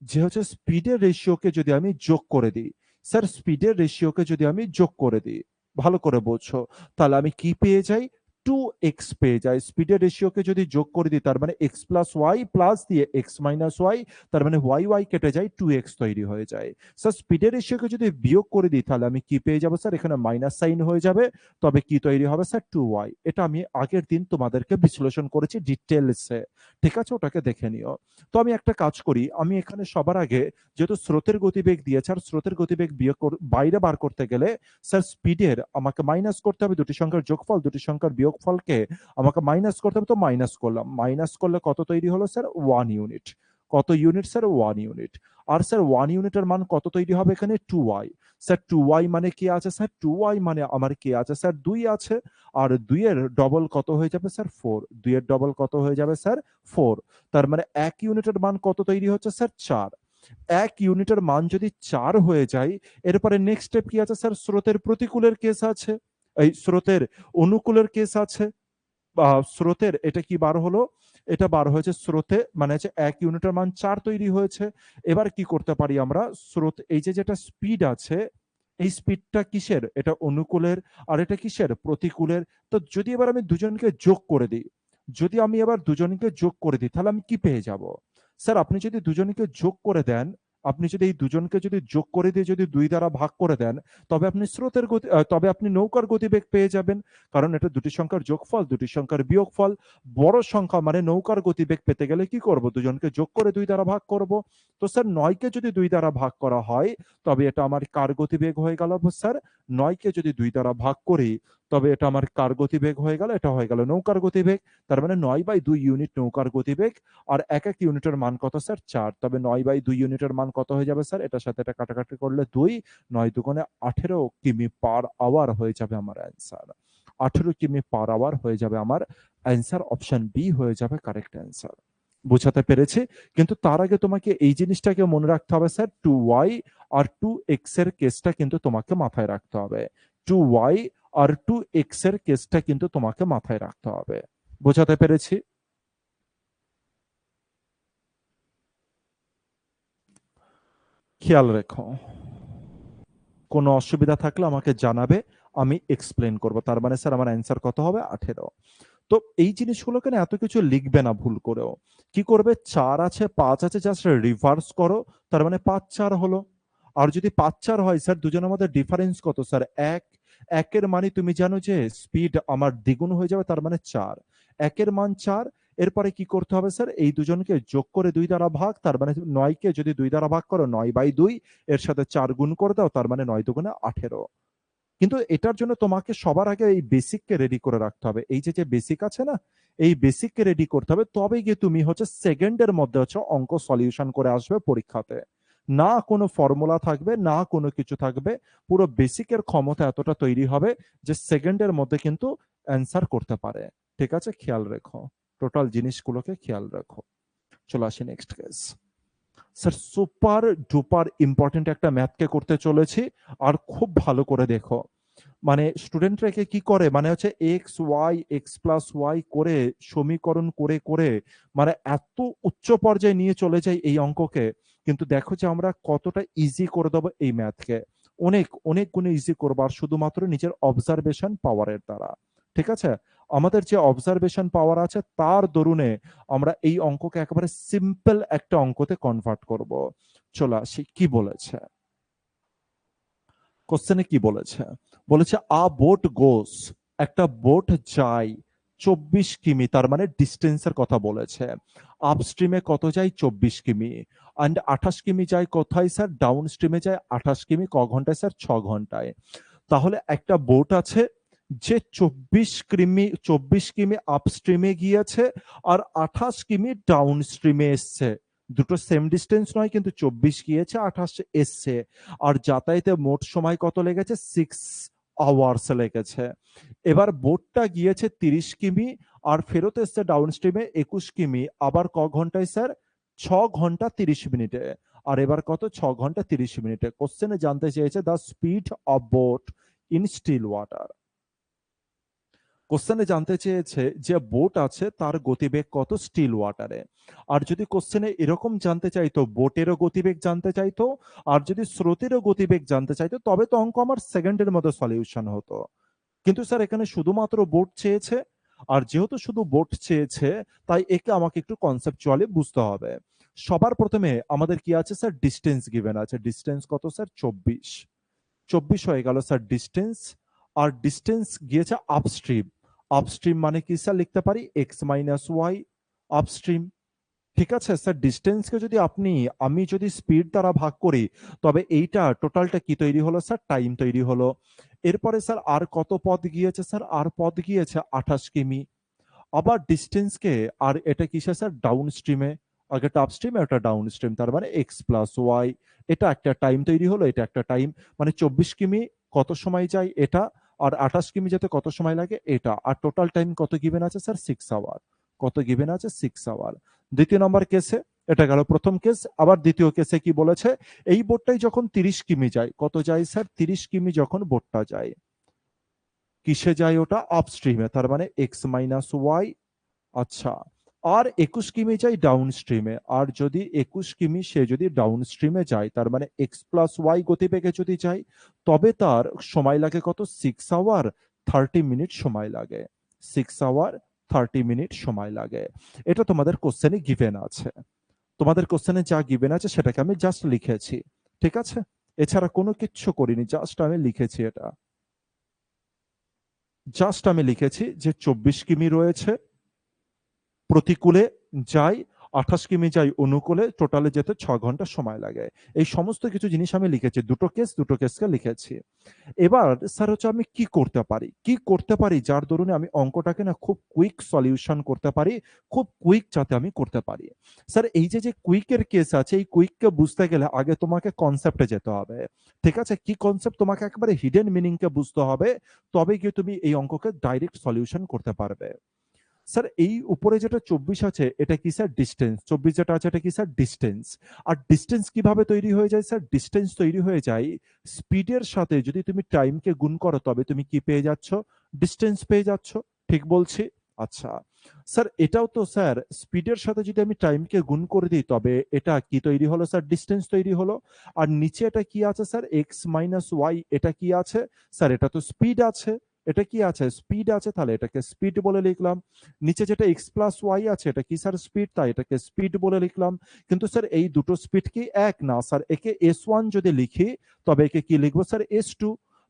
Speaker 1: যে হচ্ছে স্পিডের রেশিওকে যদি আমি যোগ করে দিই, স্যার স্পিডের রেশিওকে যদি আমি যোগ করে দিই, ভালো করে বোঝো। তাহলে আমি কি পেয়ে যাই? 2x পেয়ে যাই। স্পিডের রেশিওকে যদি যোগ করে দিই তার মানে x প্লাস ওয়াই প্লাস দিয়ে x মাইনাস ওয়াই, তার মানে ওয়াই ওয়াই কেটে যায়, 2x তৈরি হয়ে যায়। স্যার স্পিডের রেশিওকে যদি বিয়োগ করে দিই তাহলে আমি কি পেয়ে যাবো স্যার? এখানে মাইনাস সাইন হয়ে যাবে, তবে কি তৈরি হবে স্যার? 2y। এটা আমি আগের দিন তোমাদেরকে বিশ্লেষণ করেছি ডিটেলসে, ঠিক আছে? ওটাকে দেখে নিও। তো আমি একটা কাজ করি, আমি এখানে সবার আগে যেহেতু স্রোতের গতিবেগ দিয়েছে, আর স্রোতের গতিবেগ বিয়োগ বাইরে বার করতে গেলে স্যার স্পিডের আমাকে মাইনাস করতে হবে দুটি সংখ্যার যোগফল, দুটি সংখ্যার বিয়োগফলকে আমাকে মাইনাস করতে হবে, তো মাইনাস করলাম। মাইনাস করলে কত তৈরি হলো স্যার? 1 ইউনিট। কত ইউনিট স্যার? 1 ইউনিট। আর স্যার 1 ইউনিটের মান কত তৈরি হবে এখানে? 2y। স্যার 2y মানে কি আছে স্যার? 2y মানে আমার কি আছে স্যার? 2 আছে। আর 2 এর ডবল কত হয়ে যাবে স্যার? 4। 2 এর ডবল কত হয়ে যাবে স্যার? 4। তার মানে 1 ইউনিটের মান কত তৈরি হচ্ছে স্যার? 4। 1 ইউনিটের মান যদি 4 হয়ে যায়, এরপরে নেক্সট স্টেপ কি আছে স্যার? স্রোতের প্রতিকূলের কেস আছে, এই স্রোতের অনুকূলের কেস আছে। স্রোতের এটা কি বার হলো? এটা বার হয়েছে স্রোতে, মানে হচ্ছে 1 ইউনিটের মান 4 তৈরি হয়েছে। এবার কি করতে পারি আমরা? স্রোত এই যে যেটা স্পিড আছে, এই স্পিডটা কিসের? এটা অনুকূলের, আর এটা কিসের? প্রতিকূলের। তো যদি এবার আমি দুজনকে যোগ করে দিই, যদি আমি এবার দুজনকে যোগ করে দিই তাহলে আমি কি পেয়ে যাব? স্যার আপনি যদি দুজনকে যোগ করে দেন, আপনি যদি এই দুজনকে যদি যোগ করে দিয়ে যদি 2 দ্বারা ভাগ করে দেন, তবে আপনি স্রোতের গতি তবে আপনি নৌকার গতিবেগ পেয়ে যাবেন। কারণ এটা দুটি সংখ্যার যোগফল, দুটি সংখ্যার বিয়োগফল। বড় সংখ্যা মানে নৌকার গতিবেগ পেতে গেলে কি করব? দুজনকে যোগ করে 2 দ্বারা ভাগ করব। তো স্যার 9 কে যদি 2 দ্বারা ভাগ করা হয়, তবে এটা আমার কার গতিবেগ হয়ে গেল স্যার? 9 কে যদি 2 দ্বারা ভাগ করি, তবে এটা আমার কার গতিবেগ হয়ে গেল? এটা হয়ে গেল নৌকার গতিবেগ। তার মানে 9/2 ইউনিট নৌকার গতিবেগ। আর এক এক ইউনিটের মান কত স্যার? 4। তবে 9/2 ইউনিটের মান কত হয়ে যাবে স্যার? এটার সাথে এটা কাটাকাটি করলে 2, 9 দুগুণে 18 কিমি পার আওয়ার হয়ে যাবে আমার অ্যান্সার। 18 কিমি পার আওয়ার হয়ে যাবে আমার অ্যান্সার। অপশন বি হয়ে যাবে কারেক্ট অ্যান্সার। বুঝাতে পেরেছি? কিন্তু তার আগে তোমাকে এই জিনিসটাকে মনে রাখতে হবে স্যার, 2y আর 2x এর কেসটা কিন্তু তোমাকে মাথায় রাখতে হবে। 2y আর 2x এর কেসটা কিন্তু তোমাকে মাথায় রাখতে হবে। বোঝাতে পেরেছি? খেয়াল রেখো। কোনো অসুবিধা থাকলে আমাকে জানাবে, আমি এক্সপ্লেন করব। তার মানে স্যার আমার অ্যান্সার কত হবে? 18। তো এই জিনিসগুলোকে না এত কিছু লিখবে না ভুল করেও। কি করবে? 4 আছে, 5 আছে, জাস্ট রিভার্স করো। তার মানে 5-4 হলো। আর যদি 5-4 হয় স্যার, দুজনের মধ্যে ডিফারেন্স কত স্যার? 1। 1 এর মানে তুমি জানো যে স্পিড আমার দ্বিগুণ হয়ে যাবে, তার মানে 4। 1 এর মান 4। এরপরে কি করতে হবে স্যার? এই দুজনকে যোগ করে 2 দ্বারা ভাগ, তার মানে 9 কে যদি 2 দ্বারা ভাগ করো, 9/2 এর সাথে 4 গুণ করে দাও, তার মানে 9 দুগুণে 18। কিন্তু এটার জন্য তোমাকে সবার আগে এই বেসিককে রেডি করে রাখতে হবে। এই যে বেসিক আছে না, এই বেসিককে রেডি করতে হবে, তবেই গিয়ে তুমি হচ্ছে সেকেন্ডের মধ্যে হচ্ছে অঙ্ক সলিউশন করে আসবে পরীক্ষাতে। না কোনো ফর্মুলা থাকবে, না কোনো কিছু থাকবে। পুরো বেসিকের ক্ষমতা এতটা তৈরি হবে যে সেকেন্ডের মধ্যে কিন্তু অ্যান্সার করতে পারে। ঠিক আছে? খেয়াল রেখো, টোটাল জিনিসগুলোকে খেয়াল রাখো। চলো আসি next case. Sir super duper important একটা ম্যাথকে করতে চলেছি, আর খুব ভালো করে দেখো। মানে স্টুডেন্টরা একে কি করে, মানে হচ্ছে X Y X plus Y করে সমীকরণ করে করে মানে এত উচ্চ পর্যায়ে নিয়ে চলে যায় এই অঙ্ককে। কিন্তু দেখো যে আমরা কতটা ইজি করে দেবো এই ম্যাথকে। অনেক অনেক গুণে ইজি করবো, আর শুধুমাত্র নিজের অবজারভেশন পাওয়ারের দ্বারা। ঠিক আছে? আমাদের যে অবজারভেশন পাওয়ার আছে তার দরুনে আমরা এই অঙ্ককে একেবারে সিম্পল একটা অঙ্কতে কনভার্ট করব। চলো আসি কি বলেছে কোশ্চেনে। কি বলেছে? বলেছে আ বোট গোস, একটা বোট যায় 24 কিমি, তার মানে ডিস্টেন্সের কথা বলেছে। আপস্ট্রিমে কত যায়? 24 কিমি। অ্যান্ড 28 কিমি যায় কোথায় স্যার? ডাউন স্ট্রিমে যায় 28 কিমি। ক ঘন্টায় স্যার? 6 ঘন্টায়। তাহলে একটা বোট আছে যে 24 কিমি আপস্ট্রিমে গিয়েছে, আর 28 কিমি ডাউন স্ট্রিমে এসছে। দুটো সেম ডিস্টেন্স নয়, কিন্তু 24 গিয়েছে, 28 এসছে। আর যাতায়াতে মোট সময় কত লেগেছে? 6 আওয়ার্স লেগেছে। এবার বোটটা গিয়েছে 30 কিমি, আর ফেরত এসছে ডাউন স্ট্রিমে 21 কিমি। আবার ক ঘন্টায় স্যার? 6 ঘন্টা 30 মিনিটে। আর এবার কত? 6 ঘন্টা 30 মিনিটে। কোশ্চেনে জানতে চেয়েছে the speed of boat in still water. কোশ্চেনে জানতে চেয়েছে যে বোট আছে তার গতিবেগ কত স্টিল ওয়াটারে। আর যদি কোশ্চেনে এরকম জানতে চাইতো বোটেরও গতিবেগ জানতে চাইতো, আর যদি স্রোতেরও গতিবেগ জানতে চাইতো, তবে তো অঙ্ক আমার সেকেন্ডের মধ্যে সলিউশন হতো। কিন্তু স্যার এখানে শুধুমাত্র বোট চেয়েছে, আর যেহেতু শুধু বোট চেয়েছে, তাই একে আমাকে একটু কনসেপচুয়ালি বুঝতে হবে। সবার প্রথমে আমাদের কি আছে স্যার, ডিস্টেন্স গিভেন আছে। ডিস্টেন্স কত স্যার, 24। 24 হয়ে গেল স্যার ডিস্টেন্স। আর ডিস্টেন্স গিয়েছে আপস্ট্রিম। আপস্ট্রিম মানে কি স্যার, লিখতে পারি এক্স মাইনাস ওয়াই আপস্ট্রিম। ঠিক আছে স্যার, ডিস্টেন্সকে যদি আমি যদি স্পিড দ্বারা ভাগ করি, তবে এইটা টোটালটা কি তৈরি হলো স্যার, টাইম তৈরি হলো। এরপরে স্যার আর কত পথ গিয়েছে স্যার, আর পথ গিয়েছে 28 কিমি। আবার ডিস্টেন্সকে, আর এটা কিসে স্যার, ডাউন স্ট্রিমে। আগেটা আপস্ট্রিমে, ওটা ডাউন স্ট্রিম, তার মানে এক্স প্লাস ওয়াই। এটা একটা টাইম তৈরি হলো, এটা একটা টাইম। মানে 24 কিমি কত সময় যায় এটা, আর 28 কিমি যেতে কত সময় লাগে এটা, আর টোটাল টাইম কত গিভেন আছে স্যার, 6 আওয়ার। কত গিভেন আছে, 6 আওয়ার। দ্বিতীয় নম্বর কেসে, এটা গেল প্রথম কেস। আবার দ্বিতীয় কেসে কি বলেছে, এই বোটটাই যখন 30 কিমি যায়, কত যায় স্যার, 30 কিমি যখন বোটটা যায়, কিসে যায় ওটা, আপস্ট্রিমে, তার মানে এক্স মাইনাস ওয়াই। আচ্ছা, আর 21 কিমি যাই ডাউন স্ট্রিমে। আর যদি 21 কিমি সে যদি ডাউন স্ট্রিমে যায়, তার মানে এক্স প্লাস ওয়াই গতিবেগে যদি যায়, তবে তার সময় লাগে কত, 6 আওয়ার 30 মিনিট সময় লাগে। 6 আওয়ার 30 মিনিট সময় লাগে। এটা তোমাদের কোশ্চেনে গিভেন আছে। তোমাদের কোশ্চেনে যা গিভেন আছে সেটাকে আমি জাস্ট লিখেছি। ঠিক আছে, এছাড়া কোনো কিচ্ছু করিনি, জাস্ট আমি লিখেছি এটা। জাস্ট আমি লিখেছি যে 24 কিমি রয়েছে, প্রতিকূলে যাই, 28 কিমি যাই অনুকূলে, টোটালে যেতে 6 ঘন্টা সময় লাগে। এই সমস্ত কিছু জিনিস আমি লিখেছি, দুটো কেসকে লিখেছি। এবার স্যার হচ্ছে আমি কি করতে পারি, যার দরুন আমি অঙ্কটাকে না খুব কুইক সলিউশন করতে পারি, খুব কুইক যাতে আমি করতে পারি। স্যার এই যে যে কুইকের কেস আছে, এই কুইককে বুঝতে গেলে আগে তোমাকে কনসেপ্টে যেতে হবে। ঠিক আছে, কি কনসেপ্ট, তোমাকে একেবারে হিডেন মিনিংকে বুঝতে হবে, তবে গিয়ে তুমি এই অঙ্ককে ডাইরেক্ট সলিউশন করতে পারবে। স্যার এই উপরে যেটা 24 আছে, এটা কি স্যার, ডিস্টেন্স। 24 যেটা আছে, এটা কি স্যার, ডিস্টেন্স। আর ডিস্টেন্স কিভাবে তৈরি হয়ে যায় স্যার, ডিস্টেন্স তৈরি হয়ে যায় স্পিডের সাথে যদি তুমি টাইমকে গুণ করো, তবে তুমি কি পেয়ে যাচ্ছ, ডিস্টেন্স পেয়ে যাচ্ছ। ঠিক বলছি? আচ্ছা স্যার, এটাও তো স্যার স্পিডের সাথে যদি আমি টাইমকে গুণ করে দিই, তবে এটা কি তৈরি হলো স্যার, ডিস্টেন্স তৈরি হলো। আর নিচে এটা কি আছে স্যার, এক্স মাইনাস ওয়াই, এটা কি আছে স্যার, এটা তো স্পিড আছে। এটা কি আছে, স্পিড আছে, তাহলে এটাকে স্পিড বলে লিখলাম। নিচে যেটা এক্স প্লাস ওয়াই আছে, এটা কি স্যার, স্পিড, তাই এটাকে স্পিড বলে লিখলাম। কিন্তু স্যার এই দুটো স্পিড কি এক না স্যার, একে S1 যদি লিখি, তবে একে কি লিখবো স্যার, S2।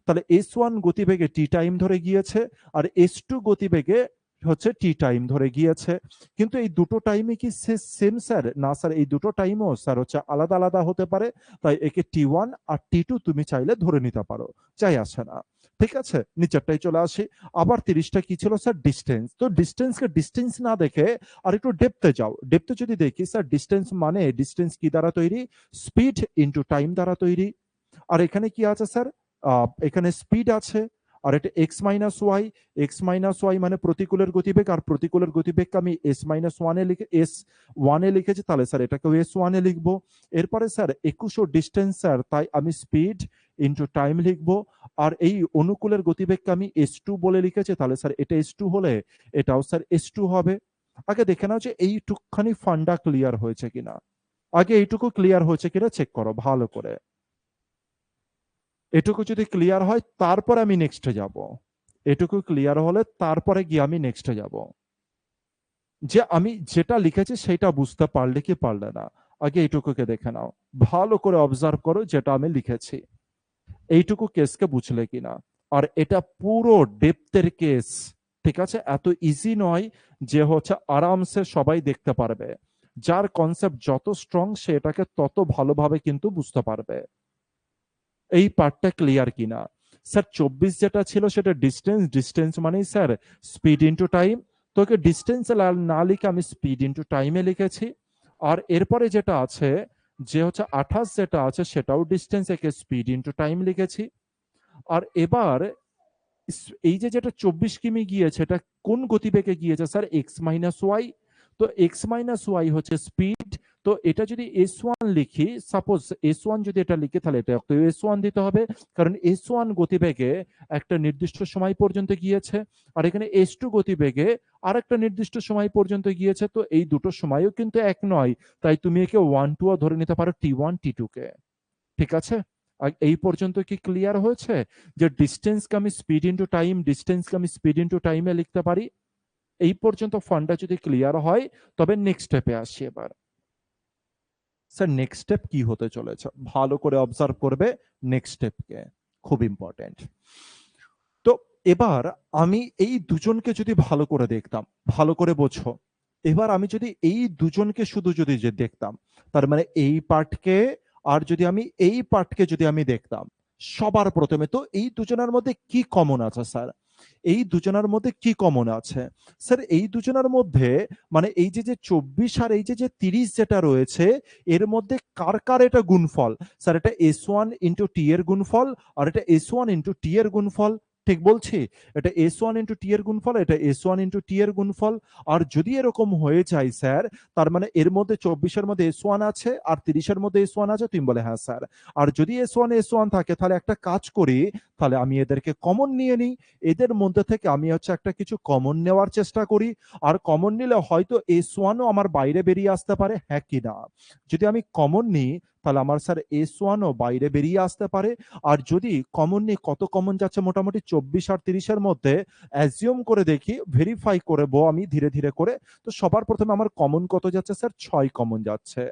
Speaker 1: তাহলে S1 গতিবেগে টি টাইম ধরে গিয়েছে, আর S2 গতিবেগে হচ্ছে টি টাইম ধরে গিয়েছে। কিন্তু এই দুটো টাইমে কি সেম স্যার, না স্যার, এই দুটো টাইমও স্যার হচ্ছে আলাদা আলাদা হতে পারে। তাই একে T1 আর T2 তুমি চাইলে ধরে নিতে পারো, যাই আসে না। ঠিক আছে, নিচেরটাই চলে আসি। আবার 30টা কি ছিল স্যার, ডিস্টেন্স। তো ডিস্টেন্সকে ডিস্টেন্স না দেখে আর একটু ডেপথে যাও। ডেপথে যদি দেখি স্যার, ডিস্টেন্স মানে ডিস্টেন্স কি দ্বারা তৈরি, স্পিড ইনটু টাইম দ্বারা তৈরি। আর এখানে কি আছে স্যার, এখানে স্পিড আছে। আর এটা এক্স মাইনাস ওয়াই মানে প্রতিকূলের গতিবেগ, আর প্রতিকূলের গতিবেগকে আমি এস ওয়ানে লিখেছি, তাহলে স্যার এটাকেও S1-এ লিখবো। এরপরে স্যার 21 ডিস্টেন্স স্যার, তাই আমি স্পিড ইনটু টাইম লিখবো। আর এই অনুকূলের গতিবেগকে আমি S2 বলে লিখেছি, তাহলে স্যার এটা S2 হলে এটাও স্যার S2 হবে। আগে দেখে নাও যে এইটুকখানি ফান্ডা ক্লিয়ার হয়েছে কিনা, আগে এইটুকু ক্লিয়ার হয়েছে কিনা চেক করো ভালো করে। এটুকু যদি ক্লিয়ার হয়, তারপরে আমি নেক্সটে যাব। এটুকু ক্লিয়ার হলে তারপরে গিয়ে আমি নেক্সটে যাব, যে আমি যেটা লিখেছি সেটা বুঝতে পারলে কি পারলে না। আগে এইটুকুকে দেখে নাও, ভালো করে অবজার্ভ করো যেটা আমি লিখেছি, এইটুকু কেসকে বুঝলে কিনা। আর এটা পুরো ডেপথের কেস। ঠিক আছে, এত ইজি নয় যে হচ্ছে আরামসে সবাই দেখতে পারবে। যার কনসেপ্ট যত স্ট্রং, সে এটাকে তত ভালোভাবে কিন্তু বুঝতে পারবে। এই পার্টটা ক্লিয়ার কিনা। স্যার 24 যেটা ছিল সেটা ডিস্টেন্স। ডিস্টেন্স মানেই স্যার স্পিড ইনটু টাইম। তোকে ডিস্টেন্স না লিখে আমি স্পিড ইনটু টাইমে লিখেছি। আর এরপরে যেটা আছে, যে হচ্ছে 28 যেটা আছে, সেটাও ডিস্টেন্স, একে স্পিড ইনটু টাইম লিখেছি। আর এবার এই যে যেটা 24 কিমি গিয়েছে, এটা কোন গতিবেগে গিয়েছে স্যার, এক্স মাইনাস ওয়াই। তো এক্স মাইনাস ওয়াই হচ্ছে স্পিড, তো এটা যদি S1 লিখি, সাপোজ S1 যদি এটা লিখি, তাহলে এটা S1 দিতে হবে, কারণ S1 গতিবেগে একটা নির্দিষ্ট সময় পর্যন্ত গিয়েছে, আর এখানে S2 গতিবেগে আর একটা নির্দিষ্ট সময় পর্যন্ত গিয়েছে। তো এই দুটো সময়ও কিন্তু এক নয়, তাই তুমি একে 1-2 ধরে নিতে পারো, T1 T2 কে। ঠিক আছে? এই পর্যন্ত কি ক্লিয়ার হয়েছে যে ডিস্টেন্সকে আমি স্পিড ইনটু টাইম, ডিস্টেন্সকে আমি স্পিড ইনটু টাইমে লিখতে পারি? এই পর্যন্ত ফান্ডা যদি ক্লিয়ার হয়, তবে নেক্সট স্টেপে আসি এবার। স্যার নেক্সট স্টেপ কি হতে চলেছে, ভালো করে অবজার্ভ করবে নেক্সট স্টেপকে, খুব ইম্পর্টেন্ট। তো এবার আমি এই দুজনকে যদি ভালো করে দেখতাম, ভালো করে বোঝো, এবার আমি যদি এই দুজনকে শুধু যদি যে দেখতাম, তার মানে এই পার্টকে আর যদি আমি এই পার্টকে যদি আমি দেখতাম, সবার প্রথমে তো এই দুজনের মধ্যে কি কমন আছে স্যার? এই দুজনের মধ্যে কি কমন আছে? স্যার এই দুজনের মধ্যে মানে এই যে 24 আর এই যে 30 যেটা রয়েছে, এর মধ্যে কার কার এটা গুণফল? স্যার এটা S1 ইনটু T এর গুণফল, আর এটা S1 ইনটু T এর গুণফল। ঠিক বলছি? এটা S1 ইনটু T এর গুণফল, এটা S1 ইনটু T এর গুণফল। আর যদি এরকম হয়ে যায় স্যার, তার মানে এর মধ্যে 24 এর মধ্যে S1 আছে আর 30 এর মধ্যে S1 আছে, তুমি বলে হ্যাঁ স্যার। আর যদি S1 থাকে, তাহলে একটা কাজ করি, তাহলে আমি এদেরকে কমন নিয়ে নিই। এদের মধ্যে থেকে আমি হচ্ছে একটা কিছু কমন নেওয়ার চেষ্টা করি, আর কমন নিলে হয়তো S1ও আমার বাইরে বেরিয়ে আসতে পারে, হ্যাঁ কি না? যদি আমি কমন নিই, তাহলে আমার স্যার S1ও বাইরে বেরিয়ে আসতে পারে। আর যদি কমন নিই, কত কমন যাচ্ছে? মোটামুটি 24 আর 30 এর মধ্যে অ্যাজিউম করে দেখি, ভেরিফাই করবো আমি ধীরে ধীরে করে। তো সবার প্রথমে আমার কমন কত যাচ্ছে স্যার? 6 কমন যাচ্ছে।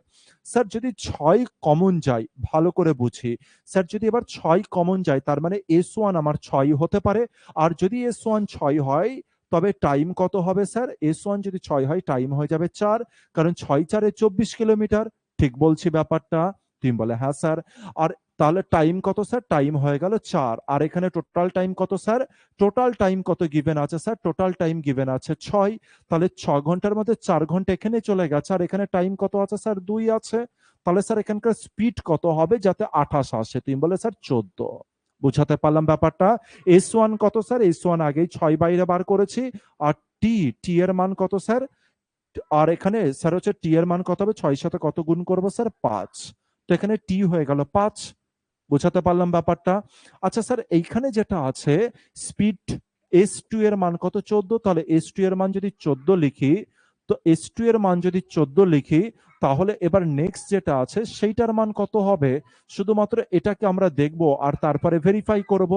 Speaker 1: স্যার যদি 6 কমন যায়, ভালো করে বুঝি, স্যার যদি এবার 6 কমন যায়, তার মানে S1 আমার 6 হতে পারে। আর যদি S1 6 হয়, তবে টাইম কত হবে স্যার? S1 যদি 6 হয়, টাইম হয়ে যাবে 4, কারণ 6 4 24 কিলোমিটার। ঠিক বলছি ব্যাপারটা? তুমি বলে হ্যাঁ স্যার। আর তাহলে টাইম কত স্যার? টাইম হয়ে গেল 4। আর এখানে টোটাল টাইম কত স্যার? টোটাল টাইম কত গিভেন আছে স্যার? টোটাল টাইম গিভেন আছে 6। তাহলে 6 ঘন্টার মধ্যে 4 ঘন্টা এখানে চলে গেছে, আর এখানে টাইম কত আছে স্যার? 2 আছে। তাহলে স্যার এখানকার স্পিড কত হবে যাতে 28 আসে? তুমি বলে স্যার 14। বুঝাতে পারলাম ব্যাপারটা? S1 কত স্যার? S1 আগেই 6 বাইরে বার করেছি। আর টি এর মান কত স্যার? আর এখানে স্যার হচ্ছে টি এর মান কত হবে? 6 সাথে কত গুণ করবো স্যার? 5। তো এখানে টি হয়ে গেল 5। বুঝাতে পারলাম ব্যাপারটা? আচ্ছা স্যার, এইখানে যেটা আছে স্পিড S2 এর মান কত? 14। তাহলে S2 এর মান যদি 14 লিখি, তো S2 এর মান যদি 14 লিখি, তাহলে এবার নেক্সট যেটা আছে সেইটার মান কত হবে? শুধুমাত্র এটাকে আমরা দেখব আর তারপরে ভেরিফাই করব।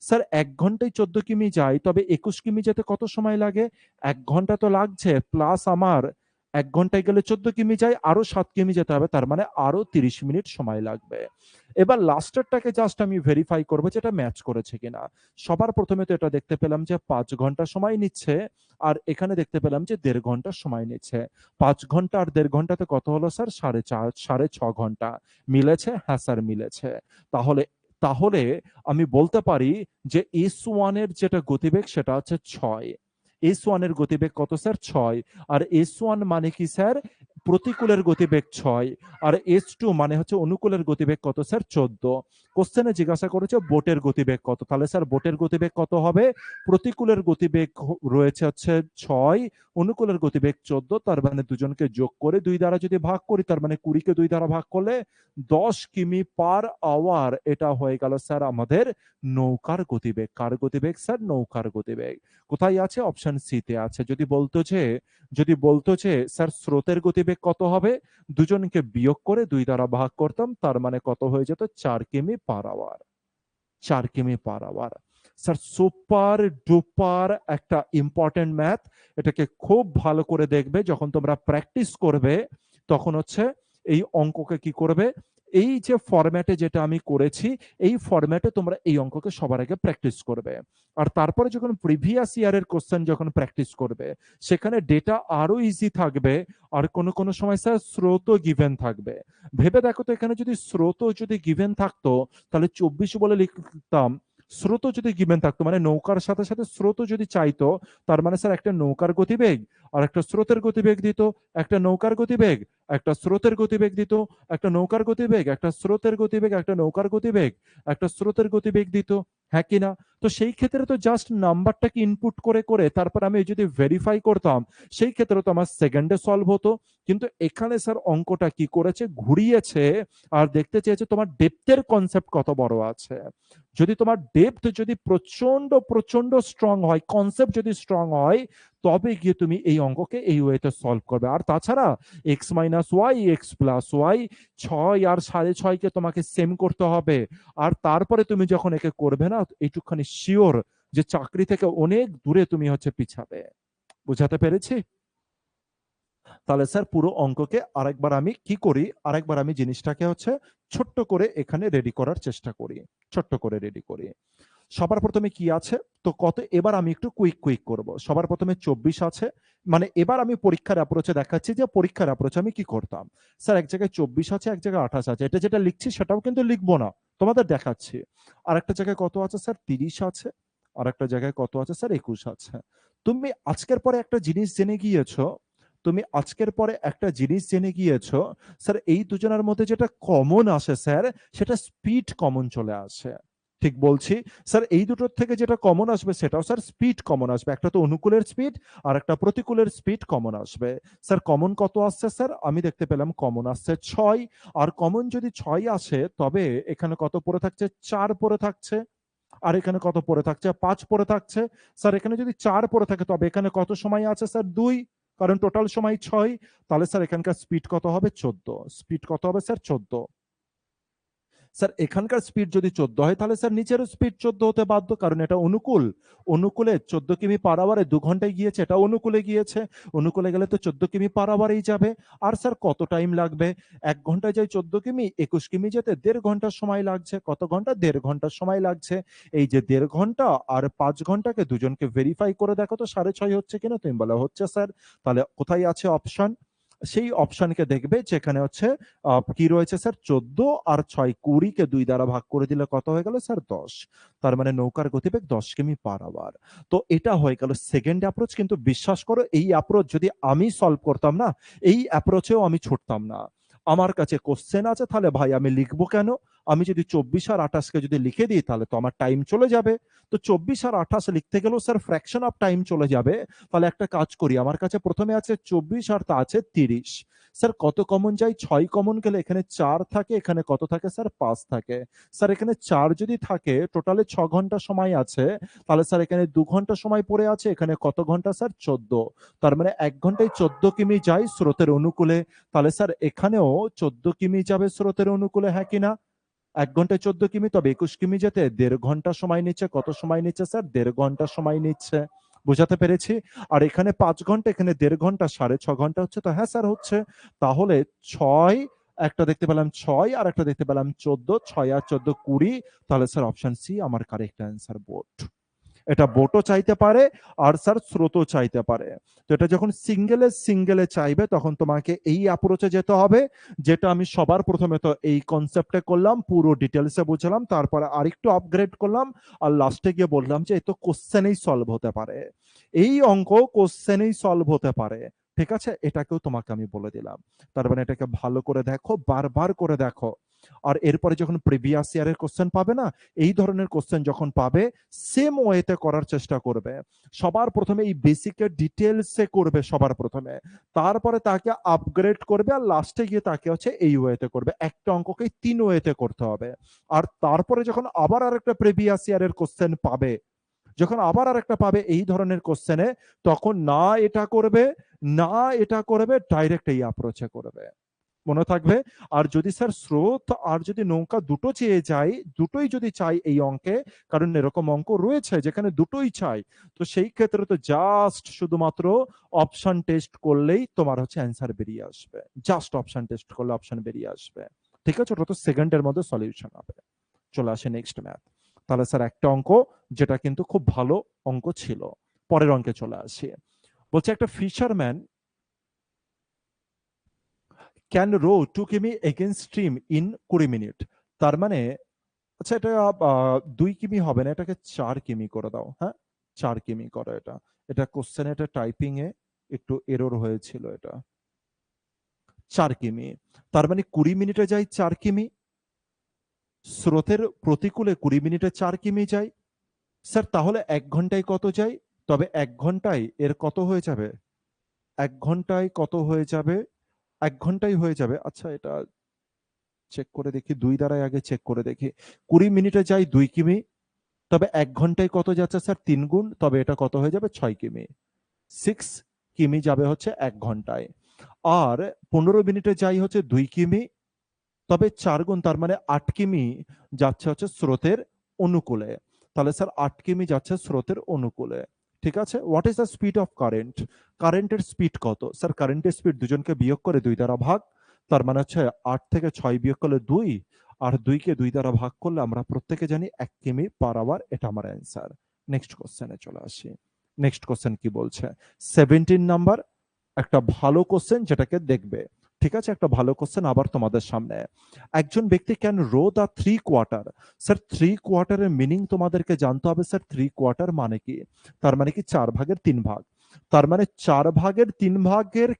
Speaker 1: স্যার 1 ঘন্টায় 14 কিমি যায়, তবে 21 কিমি যেতে কত সময় লাগে? 1 ঘন্টা তো লাগছে, প্লাস আমার 1 ঘন্টায় গেলে 14 কিমি যায়, আরো 7 কিমি যেতে হবে, তার মানে আরো 30 মিনিট সময় লাগবে। এবার লাস্টেরটাকে জাস্ট আমি ভেরিফাই করব যেটা ম্যাচ করেছে কিনা। সবার প্রথমে তো এটা দেখতে পেলাম যে 5 ঘন্টা সময় নিচ্ছে, আর এখানে দেখতে পেলাম যে 1.5 ঘন্টা সময় নিচ্ছে। 5 ঘন্টা আর 1.5 ঘন্টাতে কত হলো স্যার? 4.5 6.5 ঘন্টা। মিলেছে? হ্যাঁ স্যার মিলেছে। তাহলে তাহলে আমি বলতে পারি যে S1 এর যেটা গতিবেগ সেটা হচ্ছে 6। S1 এর গতিবেগ কত স্যার? 6। আর S1 মানে কি স্যার? প্রতিকূলের গতিবেগ 6। আর S2 মানে হচ্ছে অনুকূলের গতিবেগ কত স্যার? 14। কোশ্চেনে জিজ্ঞাসা করেছে বোটের গতিবেগ কত? তাহলে স্যার বোটের গতিবেগ কত হবে? প্রতিকূলের গতিবেগ রয়েছে হচ্ছে 6, অনুকূলের গতিবেগ 14, তার মানে দুজনকে যোগ করে 2 দ্বারা যদি ভাগ করি, তার মানে 20 কে 2 দ্বারা ভাগ করলে 10 কিমি পার আওয়ার। এটা হয়ে গেল স্যার আমাদের নৌকার গতিবেগ। কার গতিবেগ স্যার? নৌকার গতিবেগ। কোথায় আছে? অপশন সি তে আছে। যদি বলতো যে স্যার স্রোতের গতিবেগ কত হবে, দুজনকে বিয়োগ করে 2 দ্বারা ভাগ করতাম, তার মানে কত হয়ে যেত? 4 কিমি পার আওয়ার। 4 কিমি per hour. Sir super duper একটা ইম্পর্টেন্ট ম্যাথ। এটাকে খুব ভালো করে দেখবে, যখন তোমরা প্র্যাকটিস করবে তখন হচ্ছে এই অঙ্ককে কি করবে, এই যে ফরম্যাটে যেটা আমি করেছি, এই ফরম্যাটে তোমরা এই অঙ্ককে সবার আগে প্র্যাকটিস করবে। আর তারপরে যখন প্রিভিয়াস ইয়ারের কোশ্চেন যখন প্র্যাকটিস করবে, সেখানে ডেটা আরো ইজি থাকবে। আর কোনো কোনো সময় স্যার স্রোতও গিভেন থাকবে। ভেবে দেখো তো, এখানে যদি স্রোতও যদি গিভেন থাকতো, তাহলে 24 বলে লিখতাম। স্রোত যদি গিভেন থাকতো, মানে নৌকার সাথে সাথে স্রোত যদি চাইতো, তার মানে স্যার একটা নৌকার গতিবেগ আর একটা স্রোতের গতিবেগ দিত, একটা নৌকার গতিবেগ, একটা স্রোতের গতিবেগ দিত, একটা নৌকার গতিবেগ, একটা স্রোতের গতিবেগ, একটা নৌকার গতিবেগ, একটা স্রোতের গতিবেগ দিত। হ্যাঁ কিনা? তো সেই ক্ষেত্রে তো জাস্ট নাম্বারটাকে ইনপুট করে করে তারপর আমি যদি ভেরিফাই করতাম, সেই ক্ষেত্রে তো আমার সেকেন্ডে সলভ হতো। কিন্তু এখানে স্যার অঙ্কটা কি করেছে, ঘুরিয়েছে আর দেখতে চেয়েছে তোমার ডেপথের কনসেপ্ট কত বড় আছে। যদি তোমার ডেপথ যদি প্রচন্ড প্রচন্ড স্ট্রং হয়, কনসেপ্ট যদি স্ট্রং হয়, তবে গিয়ে তুমি এই অঙ্ককে এই ওয়েতে সলভ করবে। আর তাছাড়া X minus Y, X plus Y, 6 আর 6.5 কে তোমাকে সেম করতে হবে। আর তারপরে তুমি যখন একে করবে না, এইটুকখানি শিওর যে চাকরি থেকে অনেক দূরে তুমি হচ্ছে পিছাবে। বুঝাতে পেরেছি? তাহলে স্যার পুরো অঙ্ককে আরেকবার আমি কি করি, আরেকবার আমি জিনিসটাকে হচ্ছে ছোট্ট করে এখানে রেডি করার চেষ্টা করি, ছোট্ট করে রেডি করি। সবার প্রথমে কি আছে, তো কত, এবার আমি একটু কুইক কুইক করব। সবার প্রথমে 24 আছে, মানে এবার আমি পরীক্ষার অ্যাপ্রোচে দেখাচ্ছি যে পরীক্ষার অ্যাপ্রোচে আমি কি করতাম। স্যার এক জায়গায় 24 আছে, এক জায়গায় 28 আছে, এটা যেটা লিখছি সেটাও কিন্তু লিখবো না, তোমাদের দেখাচ্ছি। আর একটা জায়গায় কত আছে স্যার, 30 আছে। আর একটা জায়গায় কত আছে স্যার, 21 আছে। তুমি আজকের পরে একটা জিনিস জেনে গিয়েছো, তুমি আজকের পরে একটা জিনিস জেনে গিয়েছো, স্যার এই দুজনের মধ্যে যেটা কমন আসে স্যার, সেটা স্পিড কমন চলে আসে। ঠিক বলছি? স্যার এই দুটোর থেকে যেটা কমন আসবে সেটাও স্যার স্পিড কমন আসবে। একটা তো অনুকূলের স্পিড আর একটা প্রতিকূলের স্পিড কমন আসবে। স্যার কমন কত আসছে স্যার? আমি দেখতে পেলাম কমন আসছে 6। আর কমন যদি 6 আসে, তবে এখানে কত পড়ে থাকছে? 4 পড়ে থাকছে। আর এখানে কত পড়ে থাকছে? 5 পড়ে থাকছে। স্যার এখানে যদি 4 পড়ে থাকে, তবে এখানে কত সময় আছে স্যার? 2, কারণ টোটাল সময় 6। তাহলে স্যার এখানকার স্পিড কত হবে? 14। স্পিড কত হবে স্যার? 14। স্যার এখানকার স্পিড যদি 14 হয়, তাহলে স্যার নিচেরও স্পিড 14 হতে বাধ্য, কারণ এটা অনুকূল। অনুকূলে 14 কিমি পার আওয়ারে 2 ঘন্টায় গিয়েছে, এটা অনুকূলে গিয়েছে। অনুকূলে গেলে তো 14 কিমি পার আওয়ারেই যাবে। আর স্যার কত টাইম লাগবে? 1 ঘন্টায় যাই 14 কিমি, 21 কিমি যেতে 1.5 ঘন্টার সময় লাগছে। কত ঘন্টা? 1.5 ঘন্টার সময় লাগছে। এই যে 1.5 ঘন্টা আর 5 ঘন্টাকে দুজনকে ভেরিফাই করে দেখো তো 6.5 হচ্ছে কিনা। তুমি বলো হচ্ছে স্যার। তাহলে কোথায় আছে অপশন? সেই অপশনকে দেখবে যেখানে হচ্ছে কি রয়েছে স্যার, 14 আর 6, 20 কে 2 দ্বারা ভাগ করে দিলে কত হয়ে গেল স্যার? 10। তার মানে নৌকার গতিবেগ 10 কিমি পার আওয়ার। তো এটা হয়ে গেল সেকেন্ড অ্যাপ্রোচ। কিন্তু বিশ্বাস করো, এই অ্যাপ্রোচ যদি আমি সলভ করতাম না, এই অ্যাপ্রোচেও আমি ছুটতাম না। আমার কাছে কোশ্চেন আছে, তাহলে ভাই আমি লিখবো কেন? আমি যদি 24 আর 28 কে যদি লিখে দিই, তাহলে তো আমার টাইম চলে যাবে। তো 24 আর 28 লিখতে গেলেও স্যার ফ্র্যাকশন অফ টাইম চলে যাবে। তাহলে একটা কাজ করি, আমার কাছে প্রথমে আছে 24 আর তা আছে 30। স্যার কত কমন যায়? 6 কমন গেলে এখানে 4 থাকে, এখানে কত থাকে স্যার? 5 থাকে। স্যার এখানে 4 যদি থাকে, টোটালে 6 ঘন্টা সময় আছে। তাহলে স্যার এখানে 2 ঘন্টা সময় পড়ে আছে, এখানে কত ঘন্টা স্যার? 14। তার মানে 1 ঘন্টায় 14 কিমি যায় স্রোতের অনুকূলে। তাহলে স্যার এখানেও 14 কিমি যাবে স্রোতের অনুকূলে, হ্যাঁ কিনা? 1 ঘন্টায় 14 কিমি, তবে 21 কিমি যেতে 1.5 ঘন্টা সময় নিচ্ছে। কত সময় নিচ্ছে স্যার? 1.5 ঘন্টা সময় নিচ্ছে। বুঝাতে পেরেছি? আর এখানে 5 ঘন্টা, এখানে 1.5 ঘন্টা, 6.5 ঘন্টা হচ্ছে তো? হ্যাঁ স্যার হচ্ছে। তাহলে 6, একটা দেখতে পেলাম 6 আর একটা দেখতে পেলাম 14, 6 আর 14 20। তাহলে স্যার অপশন সি আমার কারেক্ট অ্যান্সার, বোট। এটা বোটও চাইতে পারে আর স্যার স্রোতও চাইতে পারে। তো এটা যখন সিঙ্গেলে সিঙ্গেলে চাইবে, তখন তোমাকে এই অ্যাপ্রোচে যেতে হবে, যেটা আমি সবার প্রথমে তো এই কনসেপ্টে করলাম, পুরো ডিটেলসে বুঝলাম, তারপরে আরেকটু আপগ্রেড করলাম, আর লাস্টে গিয়ে বললাম যে এ তো কোশ্চেনেই সলভ হতে পারে, এই অঙ্ক কোশ্চেনেই সলভ হতে পারে। ঠিক আছে, এটাকেও তোমাকে আমি বলে দিলাম। তার মানে এটাকে ভালো করে দেখো, বারবার করে দেখো। আর এরপরে যখন প্রিভিয়াস ইয়ারের কোশ্চেন পাবে না, এই ধরনের কোশ্চেন যখন পাবে, সেম ওয়েতে করার চেষ্টা করবে। সবার প্রথমে এই বেসিকের ডিটেলসে করবে সবার প্রথমে, তারপরে তাকে আপগ্রেড করবে, আর লাস্টে গিয়ে তাকে হচ্ছে এই ওয়েতে করবে। একটা অঙ্ককে 3 ওয়েতে করতে হবে। আর তারপরে যখন আবার আরেকটা প্রিভিয়াস ইয়ারের কোশ্চেন পাবে, যখন আবার আরেকটা পাবে এই ধরনের কোশ্চেনে, তখন না এটা করবে, না এটা করবে, ডাইরেক্ট এই অ্যাপ্রোচে করবে। মনে থাকবে? আর যদি স্যার স্রোত আর যদি নৌকা দুটো চেয়ে যাই, দুটোই যদি চাই এই অঙ্কে, কারণ এরকম অঙ্ক রয়েছে যেখানে দুটোই চাই, তো সেই ক্ষেত্রে তো জাস্ট শুধুমাত্র অপশন টেস্ট করলেই তোমার হচ্ছে অ্যান্সার বেরিয়ে আসবে। জাস্ট অপশন টেস্ট করলে অপশন বেরিয়ে আসবে। ঠিক আছে, ওটা তো সেকেন্ডের মধ্যে সলিউশন হবে। চলে আসে নেক্সট ম্যাথ। তাহলে স্যার একটা অঙ্ক যেটা কিন্তু খুব ভালো অঙ্ক ছিল। পরের অঙ্কে চলে আসি। বলছে একটা ফিশারম্যান ক্যান রো 2 কিমি এগেইনস্ট স্ট্রিম ইন 20 মিনিট। তার মানে, আচ্ছা এটা 2 কিমি হবে না, এটাকে 4 কিমি করে দাও। হ্যাঁ, 4 কিমি করো এটা। এটা কোশ্চেন, এটা টাইপিং এ একটু এরর হয়েছিল এটা। 4 কিমি। তার মানে 20 মিনিটে যাই 4 কিমি, স্রোতের প্রতিকূলে 20 মিনিটে 4 কিমি যাই। স্যার তাহলে 1 ঘন্টায় কত যাই? তবে 1 ঘন্টায় এর কত হয়ে যাবে? 1 ঘন্টায় কত হয়ে যাবে? 1 ঘন্টায় হয়ে যাবে। আচ্ছা এটা চেক করে দেখি, 2 দ্বারাই আগে চেক করে দেখি। 20 মিনিটে যাই 2 কিমি, তবে 1 ঘন্টায় কত যাচ্ছে স্যার? 3 গুণ, তবে এটা কত হয়ে যাবে? 6 কিমি। 6 কিমি যাবে হচ্ছে 1 ঘন্টায়। আর 15 মিনিটে যাই হচ্ছে 2 কিমি, তবে 4 গুণ, তার মানে 8 কিমি যাচ্ছে হচ্ছে স্রোতের অনুকূলে। তাহলে স্যার 8 কিমি যাচ্ছে স্রোতের অনুকূলে। ঠিক আছে? What is the speed of current? কারেন্টের স্পিড কত? স্যার কারেন্টের স্পিড দুজনকে বিয়োগ করে 2 দ্বারা ভাগ। তার মানে হচ্ছে 8 থেকে 6 বিয়োগ করলে 2, আর 2 কে 2 দ্বারা ভাগ করলে আমরা প্রত্যেকে জানি 1 কিমি পার আওয়ার। এটা আমার অ্যান্সার। নেক্সট কোশ্চেনে চলে আসি। নেক্সট কোশ্চেন কি বলছে? 17 নাম্বার একটা ভালো কোশ্চেন যেটাকে দেখবে। ঠিক আছে? একটা ভালো কোশ্চেন আবার তোমাদের সামনে। একজন ব্যক্তি can row the 3 quarter. Sir 3 কোয়ার্টারের মিনিং তোমাদেরকে জানতে হবে। স্যার 3 কোয়ার্টার মানে কি? তার মানে কি 4 ভাগের 3 ভাগ। তার মানে 4 ভাগের 3 ভাগের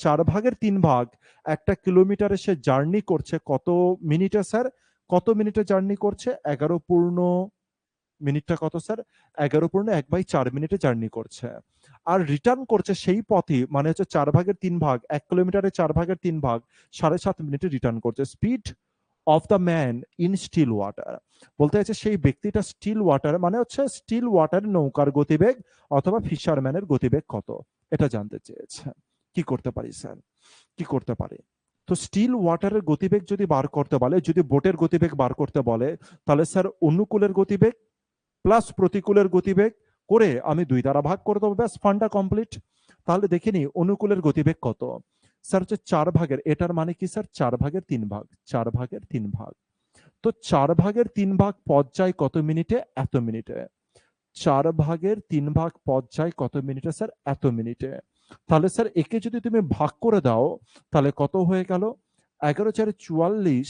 Speaker 1: 4 ভাগের 3 ভাগ 1 কিলোমিটারে সে জার্নি করছে কত মিনিটে স্যার? কত মিনিটে জার্নি করছে? 11 পূর্ণ মিনিটটা কত স্যার? 11/1/4 মিনিটে জার্নি করছে। আর রিটার্ন করছে সেই পথই, মানে হচ্ছে 4 ভাগের 3 ভাগ, 1 কিলোমিটারে 4 ভাগের 3 ভাগ 7.5 মিনিটে রিটার্ন করছে। Speed of the man in still water. বলতে চাইছে সেই ব্যক্তিটা স্টিল ওয়াটার, মানে হচ্ছে স্টিল ওয়াটার নৌকার গতিবেগ অথবা ফিশারম্যানের গতিবেগ কত? এটা জানতে চেয়েছে। কি করতে পারি স্যার? কি করতে পারি? তো স্টিল ওয়াটারের গতিবেগ যদি বার করতে বলে, যদি বোটের গতিবেগ বার করতে বলে, তাহলে স্যার অনুকূলের গতিবেগ প্লাস প্রতিকূলের গতিবেগ করে আমি 2 দ্বারা ভাগ করে দেবো, ব্যাস ফান্ডা কমপ্লিট। তাহলে দেখে নি অনুকূলের গতিবেগ কত? স্যার হচ্ছে 4 ভাগের, এটার মানে কি স্যার? 4 ভাগের 3 ভাগ, 4 ভাগের 3 ভাগ। তো 4 ভাগের 3 ভাগ পথ যায় কত মিনিটে? এত মিনিটে। 4 ভাগের 3 ভাগ পথ যায় কত মিনিটে স্যার? এত মিনিটে। তাহলে স্যার একে যদি তুমি ভাগ করে দাও, তাহলে কত হয়ে গেল? 11×4 = 44,